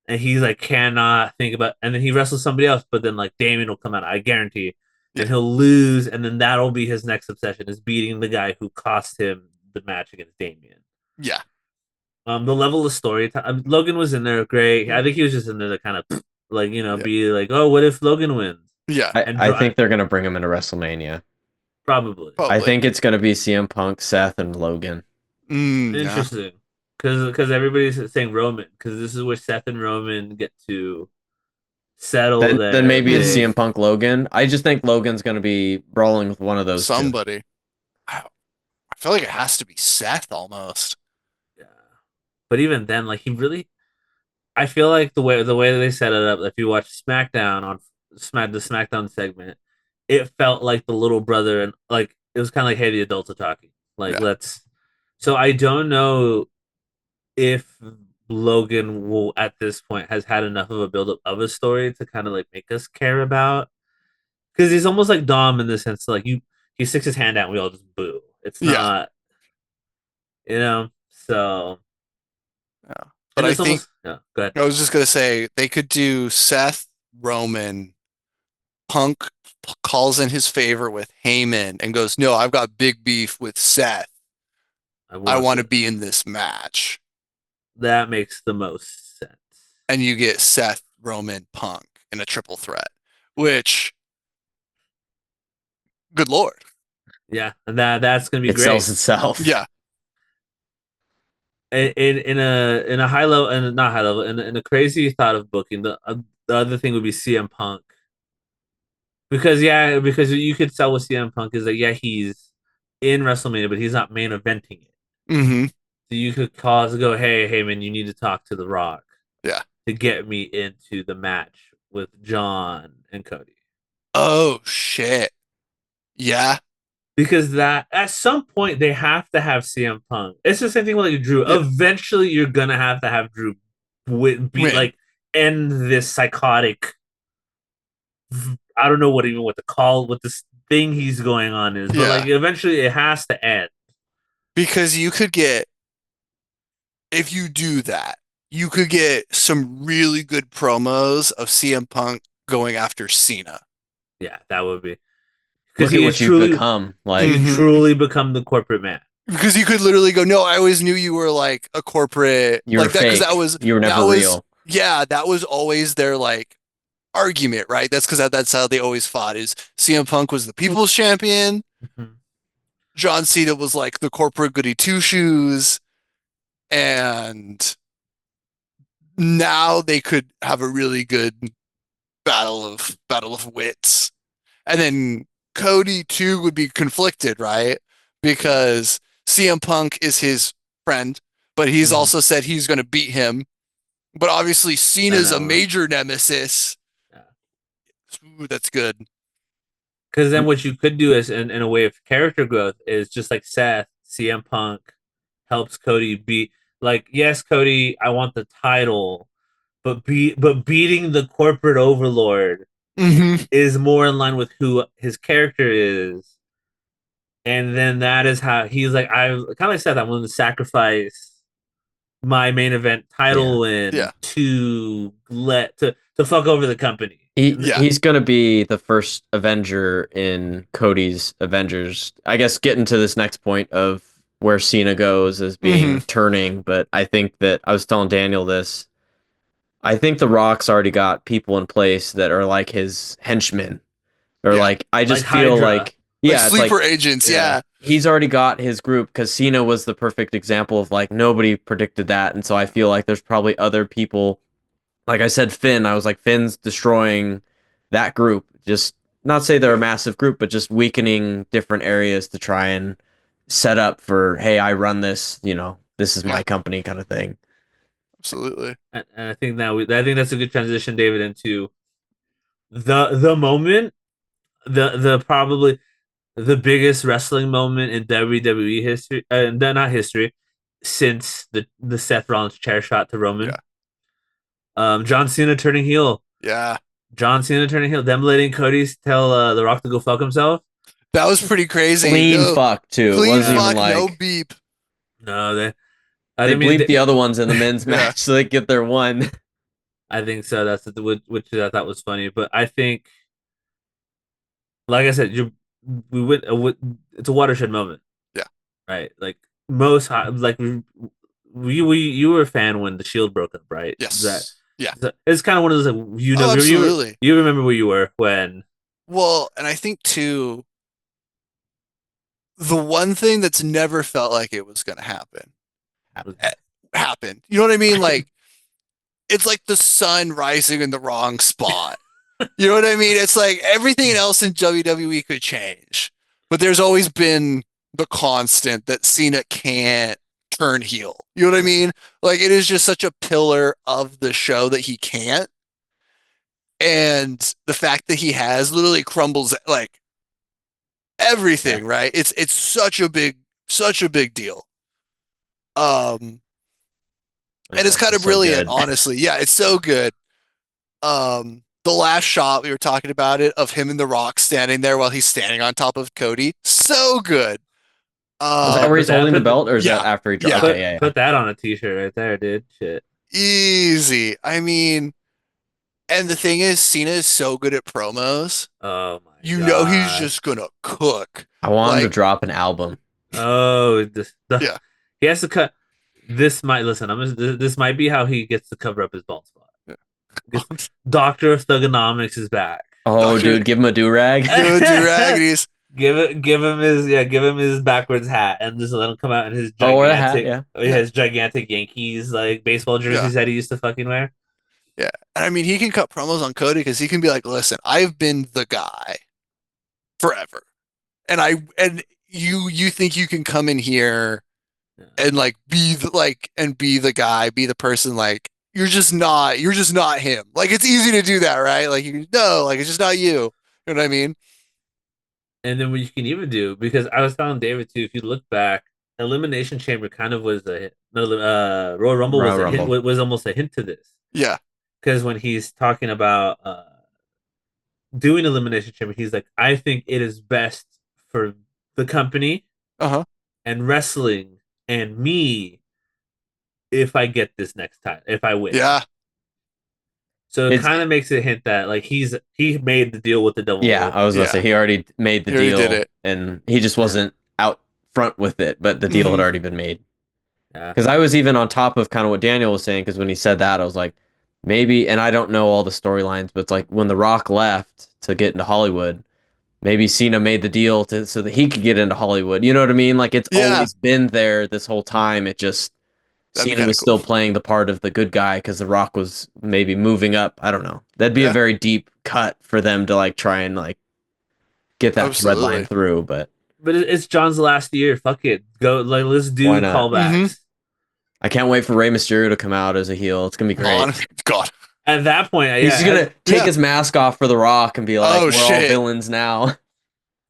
and he's like cannot think about, and then he wrestles somebody else, but then like Damian will come out, I guarantee, and yeah, he'll lose, and then that'll be his next obsession is beating the guy who cost him the match against Damian. yeah, The level of story time. Logan was in there, great. I think he was just in there to kind of like yeah, be like, oh, what if Logan wins? yeah, And I think they're gonna bring him into WrestleMania. probably I probably. think it's gonna be CM Punk, Seth, and Logan. Yeah, interesting because everybody's saying Roman because this is where Seth and Roman get to settle Then their maybe it's hmm. thing. CM Punk Logan. I just think Logan's gonna be brawling with one of those two. Somebody. I feel like it has to be Seth almost. Yeah, but even then, like he really I feel like the way that they set it up, if you watch SmackDown on the SmackDown segment, it felt like the little brother and like it was kind of like, hey, the adults are talking. Like Yeah. let's. So I don't know if Logan will at this point has had enough of a buildup of a story to kind of like make us care about because he's almost like Dom in the sense like he sticks his hand out and we all just boo. It's Yeah. not so Yeah. But and I it's think almost yeah. Go ahead. I was just gonna say they could do Seth, Roman, Punk calls in his favor with Heyman and goes, "No, I've got big beef with Seth. I I want want to the be in this match." that makes the most sense. And you get Seth, Roman, Punk in a triple threat, which, good Lord. Yeah, and that's gonna be It great. sells itself. Yeah. In a high level and not high level in a crazy thought of booking the other thing would be CM Punk because you could sell with CM Punk is that yeah he's in WrestleMania but he's not main eventing it Mm-hmm. so you could cause go hey man you need to talk to The Rock Yeah. to get me into the match with John and Cody Oh shit. Yeah. because that at some point they have to have CM Punk. It's the same thing with like Drew. Yeah. Eventually, you're gonna have to have Drew be Win. like end this psychotic. I don't know what the call what this thing he's going on is, but like Yeah. eventually it has to end. Because you could get, if you do that, you could get some really good promos of CM Punk going after Cena. Yeah, that would be because Look at what you've become. he's Like Mm-hmm. truly become the corporate man. Because you could literally go, no, I always knew you were like a corporate you were like that because fake. You were never real. yeah, that was always their like argument, right? That's because that's how they always fought is CM Punk was the people's champion, Mhm. John Cena was like the corporate goody two shoes, and now they could have a really good battle of wits. And then Cody too would be conflicted, right? Because CM Punk is his friend, but he's Mhm. also said he's going to beat him. But obviously, I Cena's a know. major nemesis. Yeah. Ooh, that's good. Because then what you could do is in a way of character growth is just like Seth, CM Punk helps Cody be like, yes, Cody, I want the title, but beating the corporate overlord Mm-hmm. is more in line with who his character is. And then that is how he's like, I kind of like Seth, I'm willing to sacrifice my main event Yeah. title win Yeah. to fuck over the company. Yeah. He's gonna be the first Avenger in Cody's Avengers. I guess getting to this next point of where Cena goes as Mm-hmm. being turning, but I think that I was telling Daniel this. I think The Rock's already got people in place that are like his henchmen. Or Yeah. like I Like just feel Hydra. like Like yeah, it's like sleeper agents. Yeah. Yeah. he's already got his group because Cena was the perfect example of like nobody predicted that, and so I feel like there's probably other people. Like I said, Finn, I was like Finn's destroying that group. Just not say they're a massive group, but just weakening different areas to try and set up for hey, I run this. This is Yeah. my company kind of thing. Absolutely. And I think I think that's a good transition, David, into the moment, the probably the biggest wrestling moment in WWE history, not history, since the Seth Rollins chair shot to Roman. Yeah. John Cena turning heel. Yeah. John Cena turning heel. Them letting Cody tell The Rock to go fuck himself. That was pretty crazy. Clean No, fuck too. It clean wasn't even fuck, no like beep. No, they. they I mean, bleep the other ones in the men's Yeah. match so they get their one. I think so. That's which I thought was funny, but I think, like I said, we went. It's a watershed moment, Yeah. right? Like most, like you were a fan when the Shield broke up, right? Yes. Yeah. It's kind of one of those like, Oh, absolutely. you remember where you were when Well, and I think too, the one thing that's never felt like it was going to happen eh, happened. You know what I mean? Like it's like the sun rising in the wrong spot. You know what I mean? It's like everything else in WWE could change, but there's always been the constant that Cena can't turn heel. You know what I mean? Like it is just such a pillar of the show that he can't. And the fact that he has literally crumbles like Yeah, everything, right? It's such a big deal. Um and It's it's kind also of so brilliant, good. honestly. Yeah, it's so good. The last shot we were talking about it of him and The Rock standing there while he's standing on top of Cody, so good. Was that yeah. where Um, he's holding the belt, or is that yeah, after he dropped? yeah, Okay, Put yeah, yeah. put that on a t-shirt right there, dude. Shit. easy. I mean, and the thing is, Cena is so good at promos. Oh my You know he's god. just gonna cook. I want him to Like, drop an album. Oh, yeah, he has to cut. This might listen. This might be how he gets to cover up his bald spot. yeah. Because Doctor of Thugonomics is back. Oh, Doctor, dude, give him a do rag. give him do raggies. Give him his backwards hat, and just let him come out in his Oh, wear the hat. gigantic, Yeah. Yeah, his gigantic Yankees like baseball yeah, jerseys that he used to fucking wear. yeah. And I mean, he can cut promos on Cody because he can be like, "Listen, I've been the guy forever, and you think you can come in here Yeah. and like be the guy, be the person like you're just not him. Like it's easy to do that, right? Like you no, like it's just not you. You know what I mean? And then what you can even do, because I was telling David too, if you look back, Elimination Chamber kind of was a no, Royal Rumble was Royal a hint, Rumble. was almost a hint to this, Yeah. because when he's talking about doing Elimination Chamber, he's like, I think it is best for the company Uh-huh. and wrestling and me if I get this next time, if I win. Yeah. So it It's kind of makes a hint that like he made the deal with the Yeah, devil. I was gonna say Yeah. he already made the He already did deal, it. and he just Yeah, wasn't out front with it, but the deal had Hmm. already been made. yeah, Because I was even on top of kind of what Daniel was saying. Because when he said that, I was like, maybe, and I don't know all the storylines, but it's like when The Rock left to get into Hollywood, maybe Cena made the deal to so that he could get into Hollywood. You know what I mean? Like it's Yeah. always been there this whole time. It just That'd be Cena kind of was cool. still playing the part of the good guy because The Rock was maybe moving up. I don't know. That'd be a Yeah. very deep cut for them to like try and like get that thread line Absolutely. through, but but it's John's last year. Fuck it, go like let's why do not? Hmm. callbacks. I can't wait for Rey Mysterio to come out as a heel. It's gonna be great. On God. At that point, He's just yeah, gonna take Yeah. his mask off for The Rock and be like, Oh "We're all shit. villains now."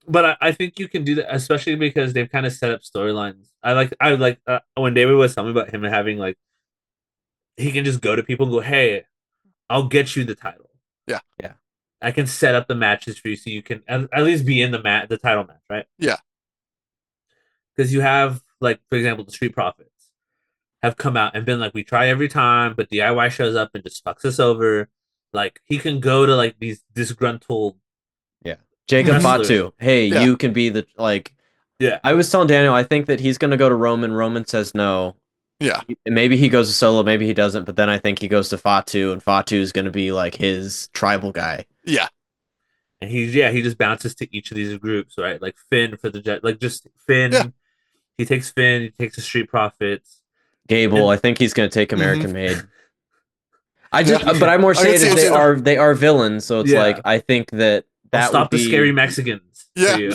but I think you can do that, especially because they've kind of set up storylines. I like when David was telling me about him having like he can just go to people and go, "Hey, I'll get you the title. Yeah. Yeah, I can set up the matches for you, so you can at least be in the title match, right?" Yeah. Because you have like, for example, the Street Profits have come out and been like, "We try every time, but DIY shows up and just fucks us over." Like he can go to like these disgruntled yeah. Jacob Hmm. wrestlers. Fatu, hey, Yeah. you can be the like. Yeah, I was telling Daniel, I think that he's gonna go to Roman. Roman says no. Yeah. Maybe he goes to Solo, maybe he doesn't. But then I think he goes to Fatu, and Fatu is gonna be like his tribal guy. Yeah. and he just bounces to each of these groups, right? Like Finn for the Jet, like just Yeah. Finn. He takes Finn. He takes the Street Profits, Gable, and I think he's gonna take Hmm. American Made. I Yeah. just, but I'm more I can saying see is it too. they are villains, so it's like yeah, I think that I'll that would stop the scary be Mexicans for Yeah. you.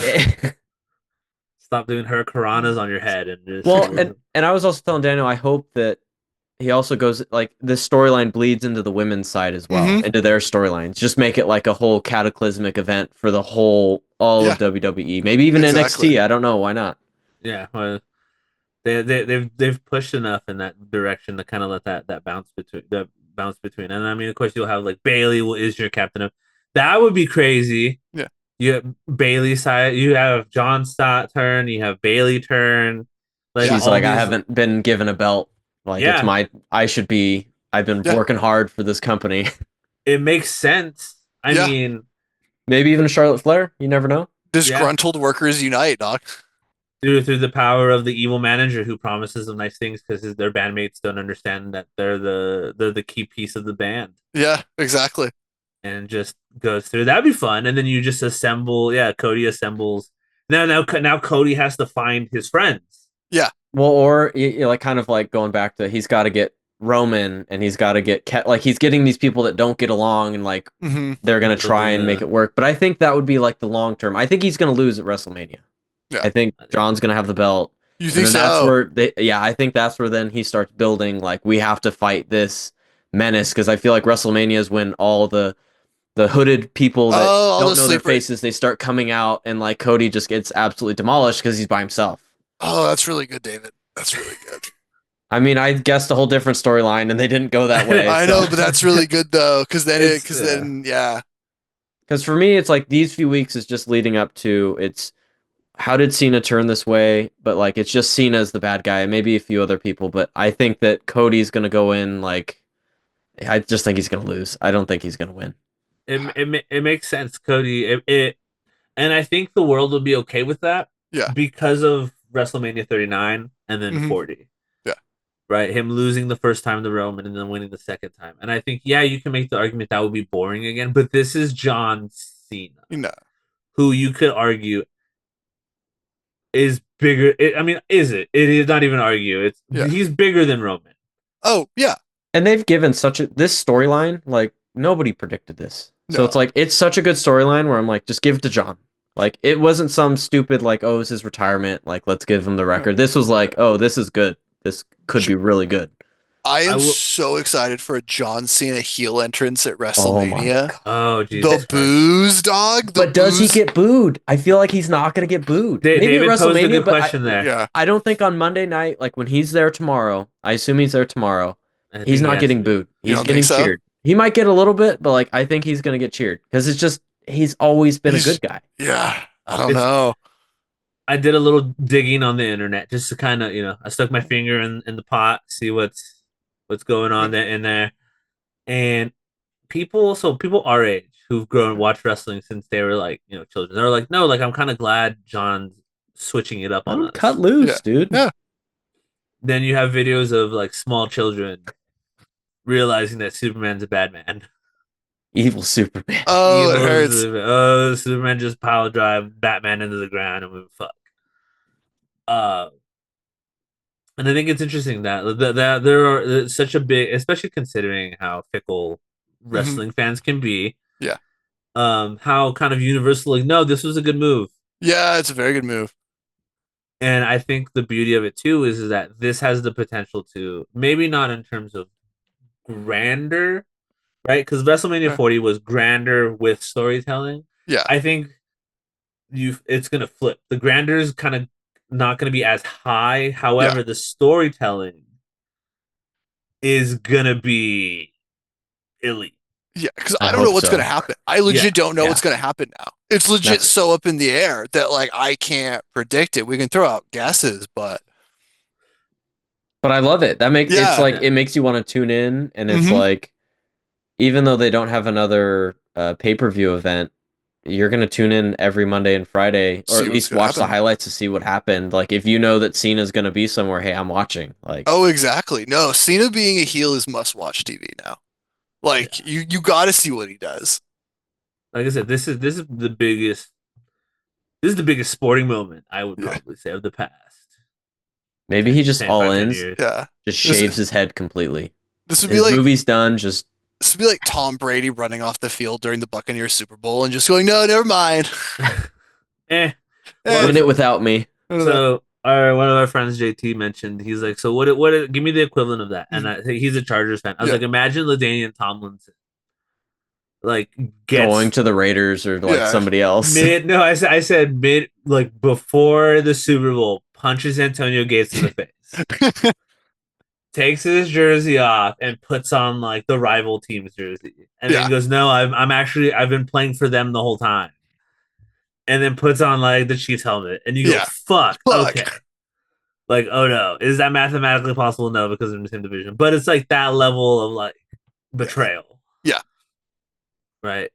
Stop doing hurricanranas on your head and just well, and I was also telling Daniel, I hope that he also goes like this storyline bleeds into the women's side as well, Hmm. into their storylines. Just make it like a whole cataclysmic event for the whole all of Yeah. WWE, maybe even Exactly. NXT. I don't know, why not? yeah. Well, they've pushed enough in that direction to kind of let that bounce between. And I mean, of course, you'll have like Bailey is your captain of that would be crazy. Yeah. You have Bailey side, you have John Stott turn, you have Bailey turn, like Yeah. She's all like, I these. haven't been given a belt. Like it's Yeah, my, I should be. I've been Yeah. working hard for this company. it makes sense. I Yeah. mean, Maybe even Charlotte Flair. You never know. yeah, Disgruntled workers unite, Doc. through the power of the evil manager who promises them nice things because their bandmates don't understand that they're the key piece of the band. Yeah. Exactly. And just goes through. That'd be fun. And then you just assemble. Yeah, Cody assembles. Now Cody has to find his friends. Yeah. Well, or like kind of like going back to he's got to get Roman and he's got to get like he's getting these people that don't get along and like Hmm. they're gonna try and make it work. But I think that would be like the long term. I think he's gonna lose at WrestleMania. Yeah. I think John's gonna have the belt. You And think then that's so? where I think that's where then he starts building like we have to fight this menace because I feel like WrestleMania is when all the hooded people that Oh, all don't the know their sleeper. faces they start coming out and like Cody just gets absolutely demolished because he's by himself. Oh, that's really good, David. That's really good. I mean, I guessed a whole different storyline and they didn't go that way. I know, So but that's really good though, It's yeah, because for me, it's like these few weeks is just leading up to it's how did Cena turn this way? But like it's just Cena as the bad guy, maybe a few other people. But I think that Cody's gonna go in like I just think he's gonna lose. I don't think he's gonna win. it makes sense, Cody. And I think the world will be okay with that yeah, because of WrestleMania 39 and then hmm 40. yeah, Right, him losing the first time to Roman and then winning the second time. And I think, yeah, you can make the argument that would be boring again, but this is John Cena, you know, who you could argue is bigger. I mean, is it? It is not even argue. yeah. He's bigger than Roman. Oh, yeah, And they've given such a this storyline, like nobody predicted this. So it's no, like it's such a good storyline where I'm like, just give it to John. Like it wasn't some stupid like, oh, it's his retirement. Like let's give him the no. record. This was like, oh, this is good. This could J- be really good. I I am will. so excited for a John Cena heel entrance at Oh my WrestleMania. god. Oh The Jesus Christ! booze, dog. The But does he booze. get booed? I feel like he's not gonna get booed. Maybe at David posed a WrestleMania, good but question there. Yeah, I don't think on Monday night, like when he's there tomorrow, I assume he's there tomorrow. I think He's he not has to getting be. booed. you He's don't think getting so? cheered. He might get a little bit, but like I think he's gonna get cheered because it's just he's always been a He's good guy. yeah. I don't It's. know. I did a little digging on the internet just to kind of, I stuck my finger in the pot, see what's going on there in there, and people our age who've grown watched wrestling since they were like children, they're like, no, like I'm kind of glad John's switching it up Let on him cut us. Yeah, loose, dude. yeah. Then you have videos of like small children realizing that Superman's a bad man. Evil Superman. Oh, it Evil hurts. Superman. Oh, Superman just power drive Batman into the ground and we fuck. Uh, and I think it's interesting that there are such a big, especially considering how fickle hmm wrestling fans can be. Yeah, How kind of universal, like, no, this was a good move. yeah. It's a very good move. And I think the beauty of it too is that this has the potential to maybe not in terms of grander, right? Because WrestleMania Yeah, 40 was grander with storytelling. yeah, I think it's gonna flip. The grander is kind of not gonna be as high. yeah. However, the storytelling is gonna be elite. Yeah, because I I don't know hope what's gonna so. happen. I Yeah. legit don't know Yeah. what's gonna happen now. It's legit That's so up in the air that like I can't predict it. We can throw out guesses, but but I love it. That makes it's yeah. like Yeah. it makes you want to tune in and it's hmm like even though they don't have another pay-per-view event, you're gonna tune in every Monday and Friday, or See at what's least gonna watch the happen. highlights to see what happened. Like if you know that Cena's gonna be somewhere, hey, I'm watching. Like Oh, exactly. No, Cena being a heel is must-watch TV now. Like Yeah. you got to see what he does. Like I said, this is the biggest sporting moment I would Yeah, probably say of the past maybe 10, he just ten, all 5, 10 ins, years. yeah. just This shaves his head completely. this would be His like movie's done. Just Tom Brady running off the field during the Buccaneers Super Bowl and just going, no, never mind. Eh. Eh, Well, win it without me. I don't know. so one of our friends, JT, mentioned he's like, so give me the equivalent of that, and I think he's a Chargers fan. I was Yeah, like, imagine LaDainian Tomlinson like Going gets to the Raiders or like yeah, somebody else. mid. No, I said mid, like before the Super Bowl, punches Antonio Gates in the face, takes his jersey off, and puts on like the rival team's jersey, and then yeah. goes, no, I've been playing for them the whole time, and then puts on like the Chiefs helmet, and you go, Yeah. fuck, okay. Fuck. Like, oh no, is that mathematically possible? No, because they're in the same division. But it's like that level of like Yeah. betrayal, Yeah. right?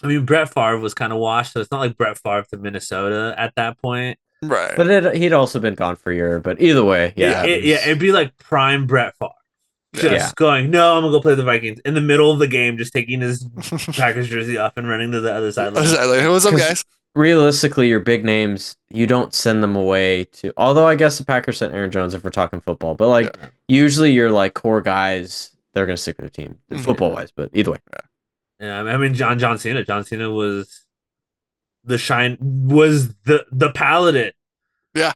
I mean, Brett Favre was kind of washed, so it's not like Brett Favre to Minnesota at that point. Right. But he'd also been gone for a year. But either way, yeah, it Yeah, was it'd be like prime Brett Favre, Yeah. yeah. just going, no, I'm gonna go play the Vikings in the middle of the game, just taking his Packers jersey off and running to the other I sideline. was like, what's up, 'Cause guys? realistically, your big names, you don't send them away to. Although I guess the Packers sent Aaron Jones if we're talking football, but like Yeah. usually your like core guys, they're gonna stick with their team, Mhm. football wise. But either way, Yeah, I mean, John Cena. John Cena was the paladin. Yeah.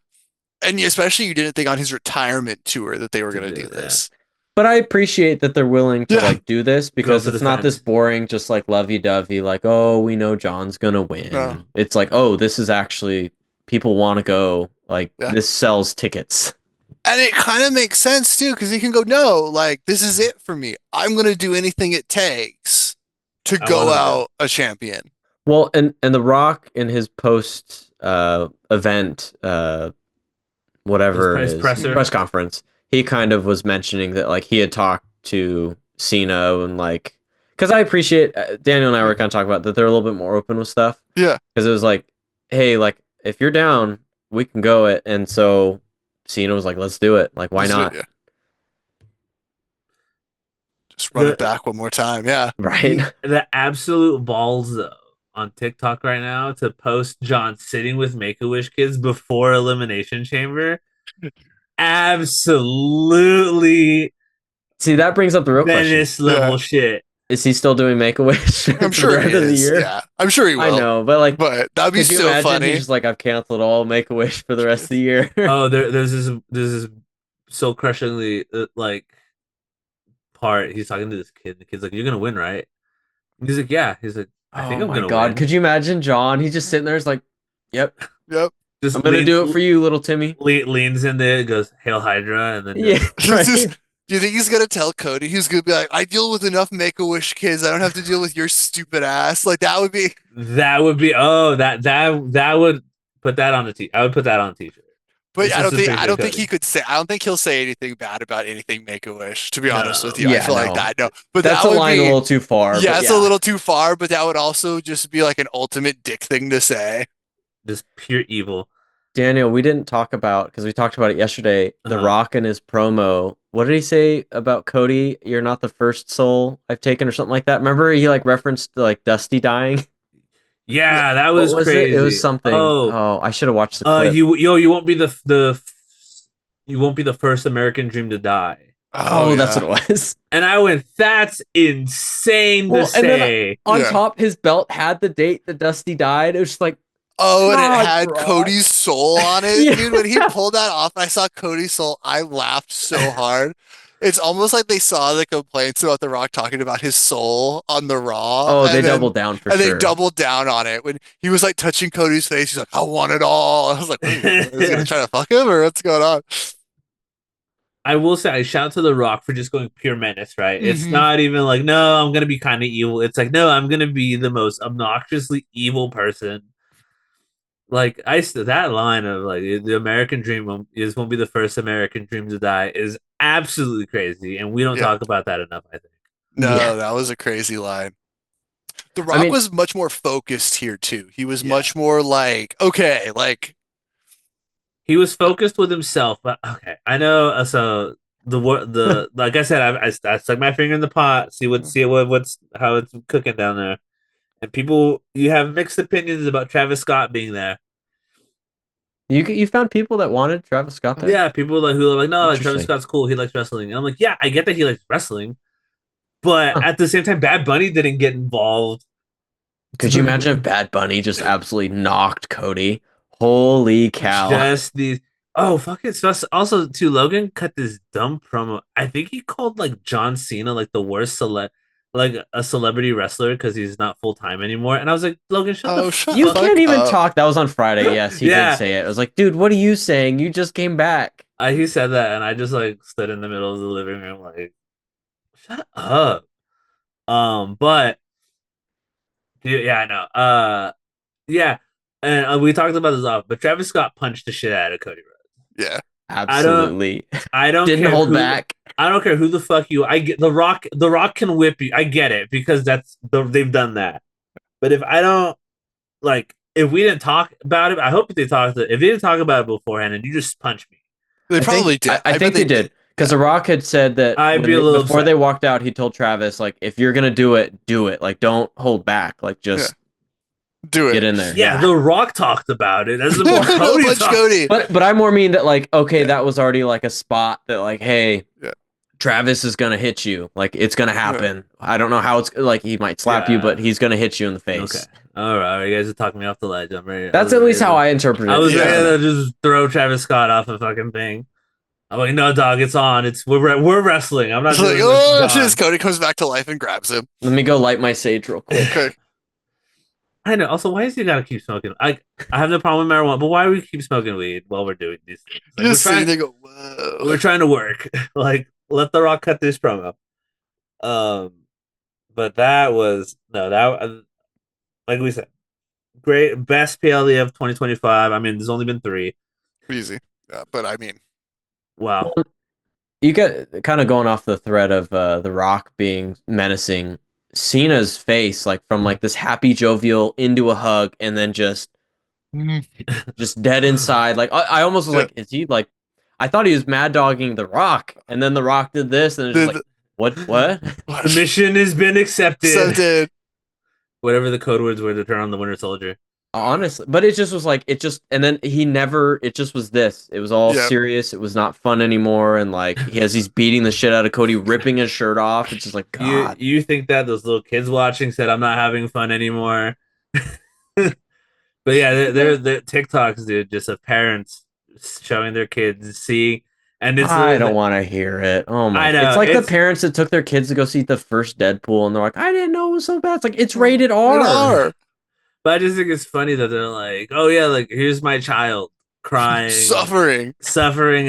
And especially you didn't think on his retirement tour that they were going to do this. But I appreciate that they're willing to Yeah. like do this Go because for the it's not this fence. boring, just like lovey-dovey, like, oh, we know John's gonna win. No. It's like, oh, this is actually people want to go. Like Yeah. this sells tickets. And it kind of makes sense too, because he can go, no, like this is it for me. I'm going to do anything it takes to I want go him to. out a champion. Well, and The Rock in his post event whatever it His is presser. press conference, he kind of was mentioning that like he had talked to Cena and like because I appreciate Daniel and I were kind of talking about that they're a little bit more open with stuff. Yeah. Because it was like, hey, like if you're down, we can go it, and so Cena was like, let's do it. Like, why not? Yeah. Just run it back one more time. Yeah. Right. The absolute balls though on TikTok right now to post John sitting with Make-A-Wish kids before Elimination Chamber. Absolutely. See, that brings up the real question. Venice level shit. Is he still doing Make-A-Wish? I'm sure he is. Yeah. I'm sure he will. I know, but like, that'd be so funny. He's just like, I've canceled all Make-A-Wish for the rest of the year. Oh, there's this so crushingly like part. He's talking to this kid. The kid's like, "You're gonna win, right?" And he's like, "Yeah." He's like, "I think I'm gonna win." Could you imagine John? He's just sitting there. He's like, "Yep, Yep. Just I'm gonna do it for you, little Timmy." Leans in there, goes, "Hail Hydra," and then do you think he's gonna tell Cody? He's gonna be like, "I deal with enough Make-A-Wish kids. I don't have to deal with your stupid ass." Like that would be. That would be. Oh, that would put that on the t. I would put that on a t-shirt. But I don't think he could say. I don't think he'll say anything bad about anything Make-A-Wish. To be honest with you, I feel like that. No, but that's that would a line be a little too far. Yeah, it's a little too far. But that would also just be like an ultimate dick thing to say. Just pure evil. Daniel, we didn't talk about because we talked about it yesterday. The Rock in his promo. What did he say about Cody? You're not the first soul I've taken, or something like that. Remember, he like referenced like Dusty dying. Yeah, that was crazy. It was something. Oh, I should have watched the clip. You won't be the you won't be the first American dream to die. Oh, that's what it was. And I went, that's insane to say. On top, his belt had the date that Dusty died. It was just like, oh, and it had Cody's soul on it, dude. When he pulled that off, I saw Cody's soul. I laughed so hard. It's almost like they saw the complaints about The Rock talking about his soul on the Raw. Oh, they doubled down for sure. And they doubled down on it. When he was like touching Cody's face, he's like, I want it all. I was like, is he going to try to fuck him or what's going on? I will say, I shout to The Rock for just going pure menace, right? Mm-hmm. It's not even like, no, I'm going to be kind of evil. It's like, no, I'm going to be the most obnoxiously evil person. Like that line of like the American dream won't be the first American dream to die is absolutely crazy, and we don't talk about that enough. I think. No, that was a crazy line. The Rock was much more focused here too. He was much more like, okay, like he was focused with himself. But okay, I know. So the like I said, I stuck my finger in the pot, what's how it's cooking down there. And people, you have mixed opinions about Travis Scott being there. You found people that wanted Travis Scott there? Yeah, people who are like, no, like, Travis Scott's cool. He likes wrestling. And I'm like, yeah, I get that he likes wrestling. But at the same time, Bad Bunny didn't get involved. Could you imagine if Bad Bunny just absolutely knocked Cody? Holy cow. Just these. Oh, fuck it. Also, too, Logan cut this dumb promo. I think he called like John Cena like the worst like a celebrity wrestler because he's not full time anymore. And I was like, Logan, shut the fuck up. You can't even talk. That was on Friday. Yes, he did say it. I was like, dude, what are you saying? You just came back. He said that, and I just like stood in the middle of the living room, like, shut up. But yeah, I know. Yeah, and we talked about this off, but Travis Scott punched the shit out of Cody Rhodes. Yeah, absolutely. I don't didn't hold back. I don't care who the fuck you. I get The Rock. The Rock can whip you. I get it because they've done that. But if I don't like, if we didn't talk about it, I hope if they didn't talk about it beforehand and you just punch me. They probably did. I think they did because The Rock had said that before they walked out, he told Travis like, if you're gonna do it, do it. Like, don't hold back. Like, just. Do it. Get in there. Yeah, The Rock talked about it. As more Cody. But I more mean that like, okay, that was already like a spot that like, hey, Travis is gonna hit you. Like, it's gonna happen. I don't know how it's like. He might slap you, but he's gonna hit you in the face. All right, you guys are talking me off the ledge. I'm ready. That's at least how I interpret I it. was ready Yeah. to just throw Travis Scott off a fucking thing. I'm like, no, dog, it's on. We're wrestling. I'm not It's like, doing this, oh, John. just Cody comes back to life and grabs him. Let me go light my sage real quick. Okay. I know. Also, why is he gotta keep smoking? I have no problem with marijuana, but why do we keep smoking weed while we're doing these things? Like, Just sitting there, go, whoa. we're trying to work. Like, let The Rock cut this promo. But that was no that like we said, great best PLE of 2025. I mean, there's only been 3. Easy. Yeah, but I mean, Wow. You get kind of going off the thread of The Rock being menacing. Cena's face, like from like this happy jovial into a hug, and then just dead inside. Like I almost was Yeah. like, is he like? I thought he was mad dogging The Rock, and then The Rock did this, and it's just like, what? The mission has been accepted. Accepted. Whatever the code words were to turn on the Winter Soldier. Honestly, but it just was like and then he never. It just was this. It was all Yeah. serious. It was not fun anymore, and like he's beating the shit out of Cody, ripping his shirt off. It's just like God. You think that those little kids watching said I'm not having fun anymore? But yeah, they're TikToks, dude, just of parents showing their kids seeing, and it's I don't want to hear it. Oh my! I know, It's like the parents that took their kids to go see the first Deadpool, and they're like, "I didn't know it was so bad." It's like it's rated R. But I just think it's funny that they're like, "Oh yeah, like here's my child crying, suffering,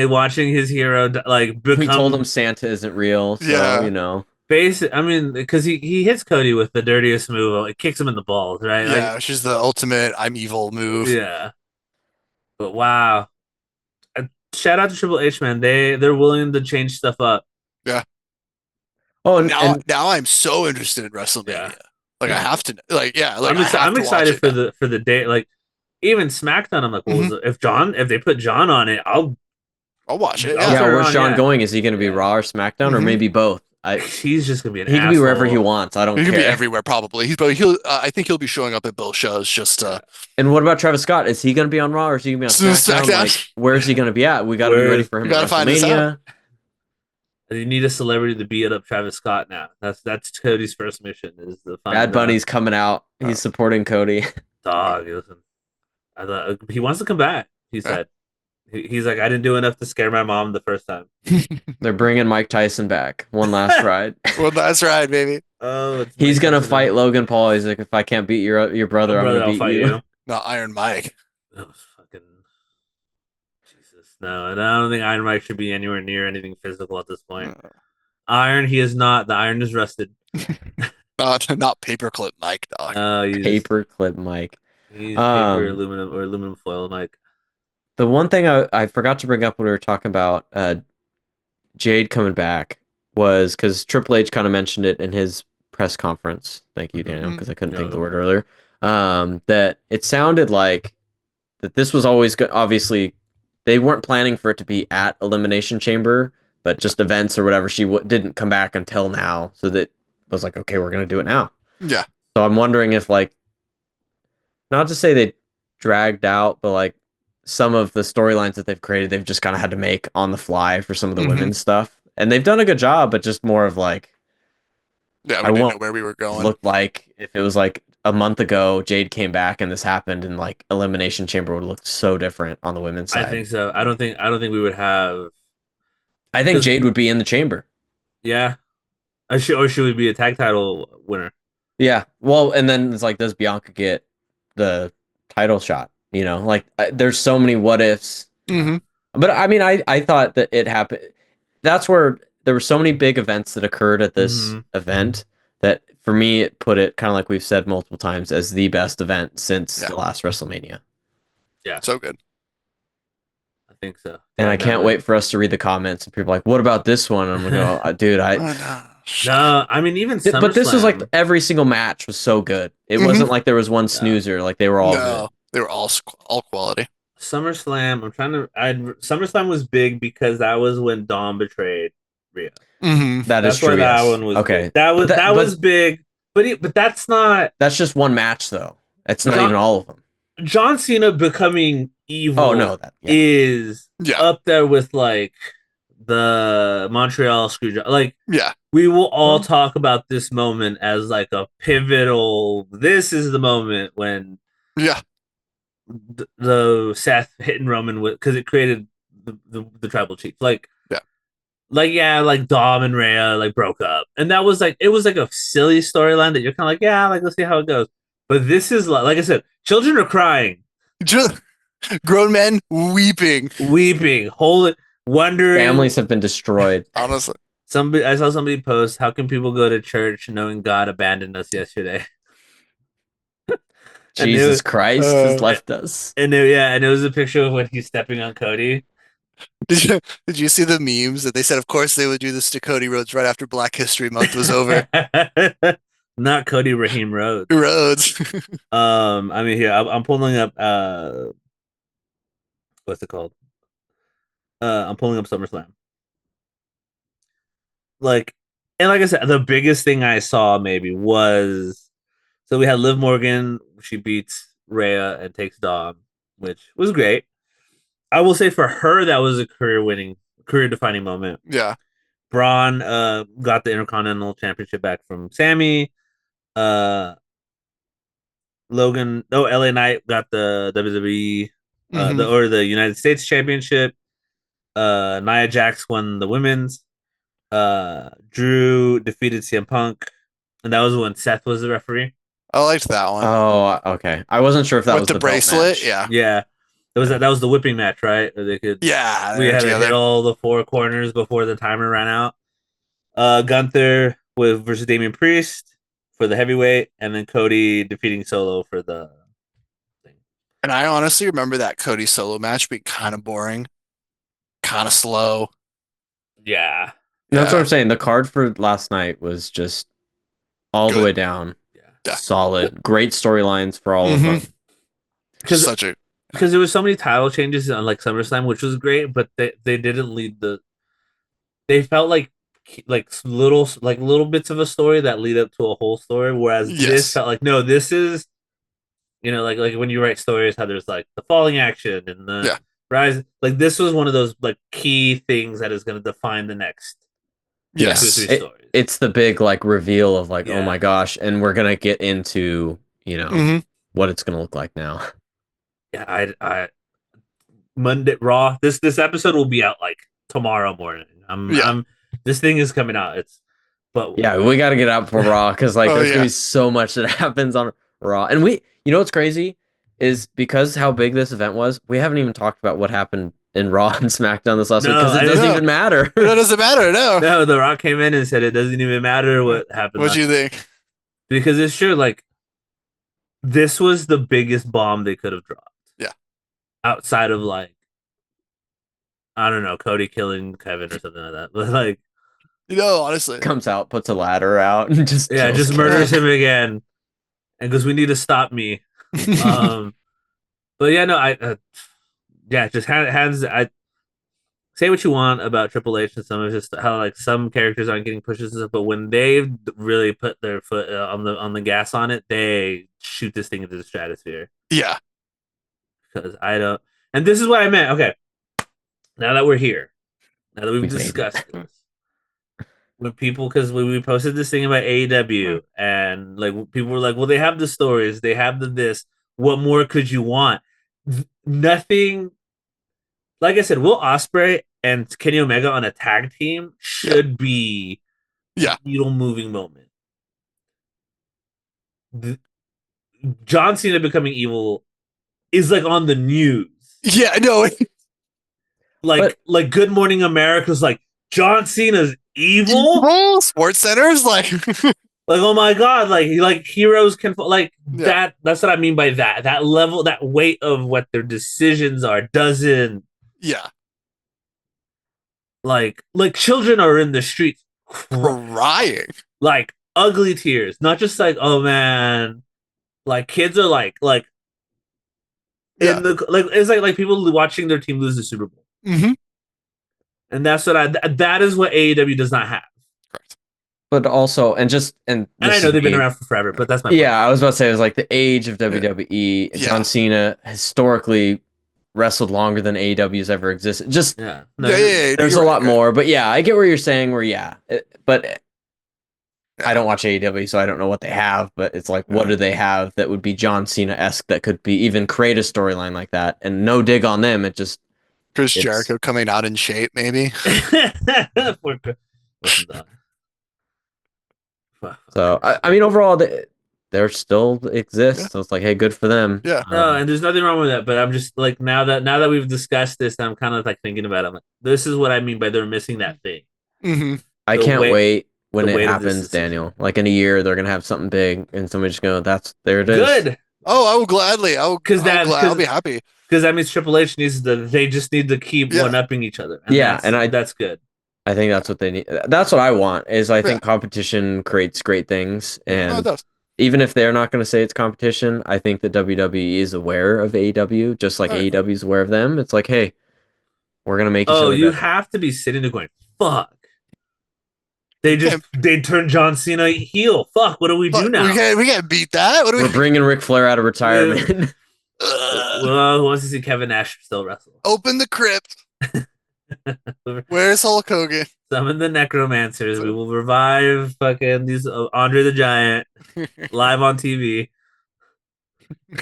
and watching his hero like become." We told him Santa isn't real, so Yeah. you know. I mean, because he hits Cody with the dirtiest move, like kicks him in the balls, right? Yeah, Like, which is the ultimate "I'm evil" move. yeah. But wow, shout out to Triple H, man. They're willing to change stuff up. Yeah. Oh, now I'm so interested in WrestleMania. Yeah. Like I have to. Like yeah. Like I'm excited for the day. Like even SmackDown, I'm like, well, if they put John on it, I'll watch it. Yeah, where's John yeah. going? Is he going to be Raw or SmackDown, or maybe both? He's just gonna be an he can be wherever he wants. I don't care. He can be everywhere probably. I think he'll be showing up at both shows. Just And what about Travis Scott? Is he going to be on Raw or is he going to be on SmackDown? Like, where's he going to be at? We got to be ready for him. We got to find this out. You need a celebrity to beat up Travis Scott now. That's Cody's first mission. Is the Bad Bunny's coming out. He's supporting Cody. Dog, listen. I thought he wants to come back. He said. He's like, I didn't do enough to scare my mom the first time. They're bringing Mike Tyson back. One last ride. One last ride, baby. Oh, he's gonna fight Logan Paul. He's like, if I can't beat your brother, I'm gonna beat fight you. No, Iron Mike. That was fucking Jesus. No, I don't think Iron Mike should be anywhere near anything physical at this point. Iron, he is not. The iron is rusted. Not paperclip Mike, dog. Paperclip Mike. He's paper aluminum foil Mike. The one thing I forgot to bring up when we were talking about Jade coming back was because Triple H kind of mentioned it in his press conference. Thank you, Daniel, because I couldn't think of the word earlier. That it sounded like that this was always good. Obviously, they weren't planning for it to be at Elimination Chamber, but just events or whatever. She didn't come back until now, so that was like, okay, we're gonna do it now. Yeah. So I'm wondering if, like, not to say they dragged out, but like some of the storylines that they've created, they've just kind of had to make on the fly for some of the women's stuff, and they've done a good job, but just more of like, yeah, we didn't know where we were going. Looked like if it was like a month ago, Jade came back and this happened, and like Elimination Chamber would look so different on the women's side. I think so. I don't think we would have. I think Jade would be in the chamber. Yeah, or she would be a tag title winner. Yeah, well, and then it's like, does Bianca get the title shot? You know, like there's so many what ifs. But I mean, I thought that it happened. That's where there were so many big events that occurred at this event that for me, it put it kind of like we've said multiple times as the best event since the last WrestleMania. Yeah, so good. I think so. And I can't wait for us to read the comments and people are like, what about this one? And I'm like, oh, dude, no, I mean, even SummerSlam. But this was like every single match was so good. It wasn't like there was one snoozer. Like they were all good. They were all quality. SummerSlam. SummerSlam was big because that was when Dom betrayed Rhea. That's true. That one was okay. Big. That was big, but that's not. That's just one match though. That's not even all of them. John Cena becoming evil. Oh no, is up there with like the Montreal Screwdriver. Like, Yeah. we will all talk about this moment as like a pivotal. This is the moment when Yeah. the Seth hitting Roman with, because it created the tribal chief. Yeah. Yeah, like Dom and Rhea like broke up, and that was like, it was like a silly storyline that you're kind of like, yeah, like let's see how it goes. But this is like I said, children are crying, Grown men weeping. weeping, holding, wondering. Families have been destroyed. Honestly. I saw somebody post, "How can people go to church knowing God abandoned us yesterday?" Jesus Christ has left us. And it was a picture of when he's stepping on Cody. Did you see the memes that they said, of course, they would do this to Cody Rhodes right after Black History Month was over? Not Cody Raheem Rhodes. Rhodes. I mean, here I'm pulling up. What's it called? I'm pulling up SummerSlam. Like, and like I said, the biggest thing I saw maybe was, so we had Liv Morgan. She beats Rhea and takes Dom, which was great. I will say for her, that was a career defining moment. Yeah. Braun got the Intercontinental Championship back from Sammy. LA Knight got the WWE the United States Championship. Nia Jax won the women's. Drew defeated CM Punk, and that was when Seth was the referee. I liked that one. Oh, okay. I wasn't sure if that With was the the belt bracelet. match. Yeah. Yeah, that was the whipping match, right? Where they could. Yeah. We had to together. hit all the four corners before the timer ran out. Gunther versus Damian Priest for the heavyweight, and then Cody defeating Solo for the thing. And I honestly remember that Cody Solo match being kind of boring, kind of slow. Yeah. That's what I'm saying. The card for last night was just all Good. the way down. Yeah. Solid. Great storylines for all of them. Because there was so many title changes on like SummerSlam, which was great, but they didn't lead they felt like little bits of a story that lead up to a whole story, whereas this felt like, no, this is, like when you write stories, how there's like the falling action and the rise. Like, this was one of those like key things that is going to define the next 2 or 3 stories. It's the big like reveal of like, oh my gosh, and we're gonna get into what it's gonna look like now. Yeah, I Monday Raw. This episode will be out like tomorrow morning. This thing is coming out. We got to get out for Raw because like there's gonna be so much that happens on Raw, and what's crazy is because how big this event was, we haven't even talked about what happened in Raw and SmackDown this last week because it doesn't even matter. It doesn't matter. No, The Rock came in and said it doesn't even matter what happened. What do you think? Because it's true. Like, this was the biggest bomb they could have dropped. Yeah. Outside of like, I don't know, Cody killing Kevin or something like that. But like, honestly, comes out, puts a ladder out, and just murders him again, and goes, "We need to stop me." But yeah, no, just hands. I say what you want about Triple H and some of just how like some characters aren't getting pushes and stuff, but when they really put their foot on the gas on it, they shoot this thing into the stratosphere. Yeah. Because I don't, and this is what I meant. Okay, now that we're here, now that we've discussed this, when people, because when we posted this thing about AEW, and like people were like, well, they have the stories, they have the this. What more could you want? Nothing. Like I said, Will Ospreay and Kenny Omega on a tag team should be a needle moving moment. John Cena becoming evil is like on the news. Yeah, no. Like Good Morning America's like, John Cena's evil? Sports Center's like like, oh my god, like heroes can that. That's what I mean by that level, that weight of what their decisions are doesn't. Yeah. Like children are in the streets crying, like ugly tears, not just like, oh man, like kids are like in the it's like people watching their team lose the Super Bowl. And that's what that is what AEW does not have. Correct. But also, and I know they've been around for forever, but that's my point. I was about to say, it was like the age of WWE. John Cena historically wrestled longer than AEW's ever existed. Just Yeah. Yeah, yeah, yeah. No, there's you're a right, lot you're right. more, but yeah, I get where you're saying. But I Yeah. don't watch AEW, so I don't know what they have. But it's like, what Yeah. do they have that would be John Cena esque that could be even create a storyline like that? And no dig on them. Chris It's Jericho coming out in shape, maybe. Listen, dog. Fuck, so. Christian I mean, Jericho. overall, they're still Yeah. exist. So it's like, hey, good for them. Yeah. No, and there's nothing wrong with that. But I'm just like now that we've discussed this, I'm kind of like thinking about it. I'm like, this is what I mean by they're missing that thing. Hmm. I The can't weight, wait the when it weight of this happens, decision. Daniel. Like in a year, they're gonna have something big, and somebody's going, "That's there it is." Good, Oh, I will gladly. because I'll be happy. that means Triple H needs to. They just need to keep Yeah. one upping each other, and Yeah, and that's good. I think that's what they need. That's what I want. Is I Yeah. think competition creates great things, Oh, it and does. even if they're not going to say it's competition, I think that WWE is aware of AEW, just like All right. AEW is aware of them. It's like, hey, we're gonna make each Oh, other you better. have to be sitting there going, "Fuck." Yeah, They turned John Cena heel. Fuck, what do we do but now? we can't beat that. What do We're we bringing Ric Flair out of Uh, retirement. well, who wants to see Kevin Nash still wrestle? open the crypt? Where's Hulk Hogan? Summon the necromancers. We will revive fucking these Andre the Giant live on TV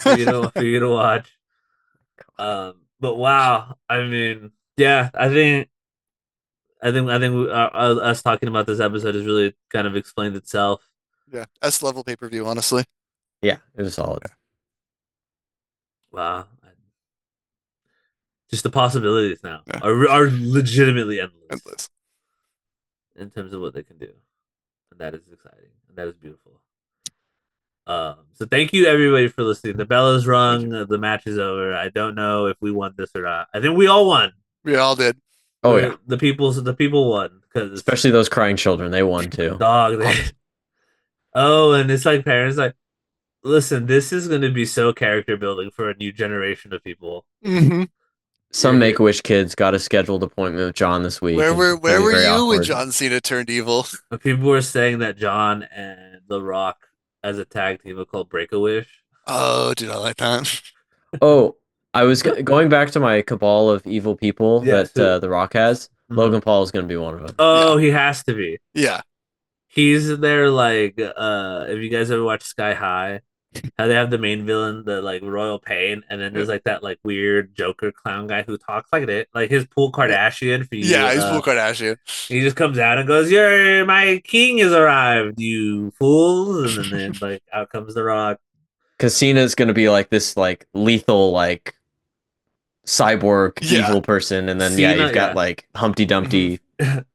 for you to watch. But wow, I mean, yeah, I think us talking about this episode has really kind of explained itself. Yeah, S level pay per view, honestly. Yeah, it was solid. Wow, just the possibilities now Yeah, are legitimately endless endless. in terms of what they can do, and that is exciting and that is beautiful. So thank you everybody for listening. The bell is Thank rung. you. The match is over. I don't know if we won this or not. I think we all won. We all did. Oh yeah, The people won because especially those crying children. They won too. dog. Oh, and it's like parents like, listen, this is going to be so character building for a new generation of people. Hmm. Some Make a Wish kids got a scheduled appointment with John this week, and it's gonna Where be were very you when awkward. John Cena turned evil? But people were saying that John and The Rock as a tag team are called Break a Wish. Oh, did I like that? Oh, I was going back to my cabal of evil people Yes. that The Rock has. Mhm. Logan Paul is going to be one of them. Oh, Yeah. he has to be. Yeah. He's there like if you guys ever watch Sky High, how they have the main villain, the like Royal Pain, and then Yeah. there's like that like weird Joker clown guy who talks like it, like his pool Kardashian for you. Yeah, he's full Kardashian. He just comes out and goes, "Your my king has arrived, you fools!" And then like out comes the Rock. Because Cena's going to be like this like lethal like cyborg Yeah. evil person, and then yeah, Cena, you've got yeah. like Humpty Dumpty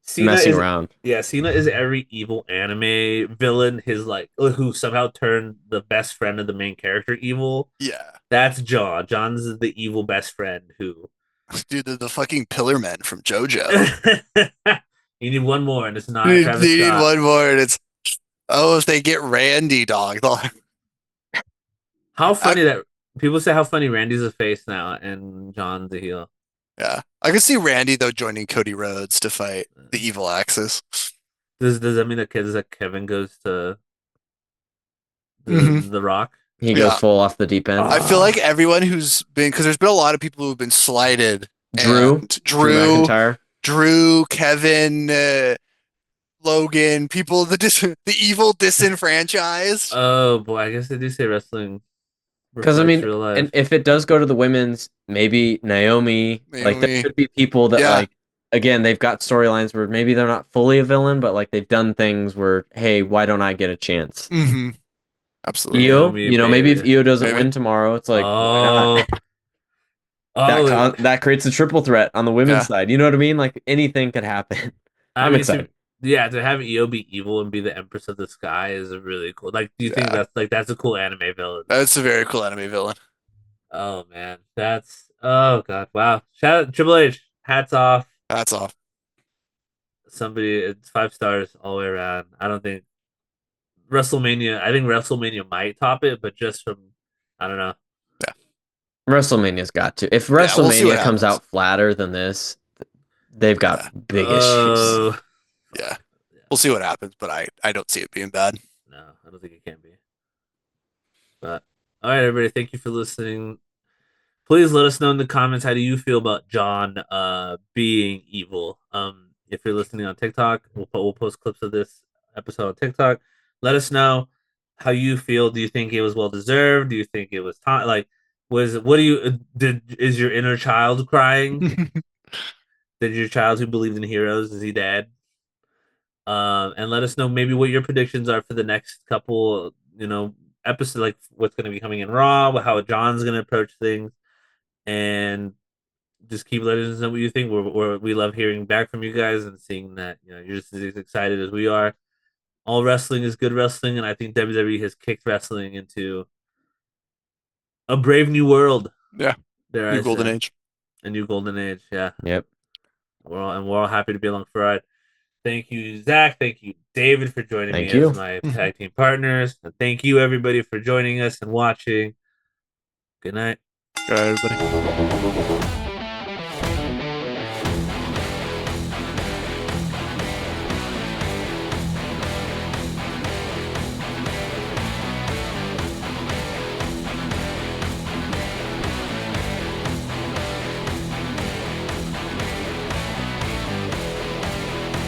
Cena messing is around. yeah, Cena is every evil anime villain. His like who somehow turned the best friend of the main character evil. Yeah. That's John. John's the evil best friend who. Dude, the fucking Pillar Men from JoJo. You need one more, and it's not You Travis need Scott. one more, and it's if they get Randy, dog. How I, funny that people say how funny Randy's a face now and John's a heel. yeah, I could see Randy though joining Cody Rhodes to fight the evil Axis. Does that mean that Kevin goes to Hmm. the Rock? He goes Yeah, full off the deep end. I feel like everyone who's been because there's been a lot of people who've been slighted. Drew, And Drew McIntyre. Kevin, Logan, people the evil disenfranchised. Oh boy, I guess they do say wrestling Because I reflects mean, real and life. if it does go to the women's, maybe Naomi, like there Naomi, could be people that yeah, like again, they've got storylines where maybe they're not fully a villain, but like they've done things where, hey, why don't I get a chance? hmm, absolutely, Io, Naomi, you know, maybe if baby. Io doesn't maybe. win tomorrow, it's like, why not? Oh, oh. That creates a triple threat on the women's Yeah, side. You know what I mean? Like anything could happen. I I'm mean, to excited. yeah, to have Io be evil and be the Empress of the Sky is a really cool. Like, do you think yeah, that's a cool anime villain? that's a very cool anime villain. Oh man, that's oh god, wow! Shout out Triple H, hats off. That's off. Somebody, it's 5 stars all the way around. I don't think WrestleMania. I think WrestleMania might top it, but just from I don't know. Yeah, WrestleMania's got to. If yeah, we'll see what WrestleMania comes happens. out flatter than this, they've got Yeah, big issues. Oh, yeah, yeah. we'll see what happens, but I don't see it being bad. No, I don't think it can be. But all right, everybody, thank you for listening. please let us know in the comments, how do you feel about John being evil. If you're listening on TikTok, we'll post clips of this episode on TikTok. Let us know how you feel. Do you think it was well deserved? Do you think it was time? Like, what do you is your inner child crying? Did your child who believed in heroes, is he dead? And let us know maybe what your predictions are for the next couple, episodes, like what's going to be coming in Raw, how John's going to approach things, and just keep letting us know what you think. We love hearing back from you guys and seeing that you're just as excited as we are. All wrestling is good wrestling, and I think WWE has kicked wrestling into a brave new world. Yeah, Dare new I golden say, age. a new golden age? Yeah, Yep. we're all happy to be along for the ride. Thank you, Zach. Thank you, David, for joining me Thank as you. my tag team partners. And thank you, everybody, for joining us and watching. Good night. Good night, everybody.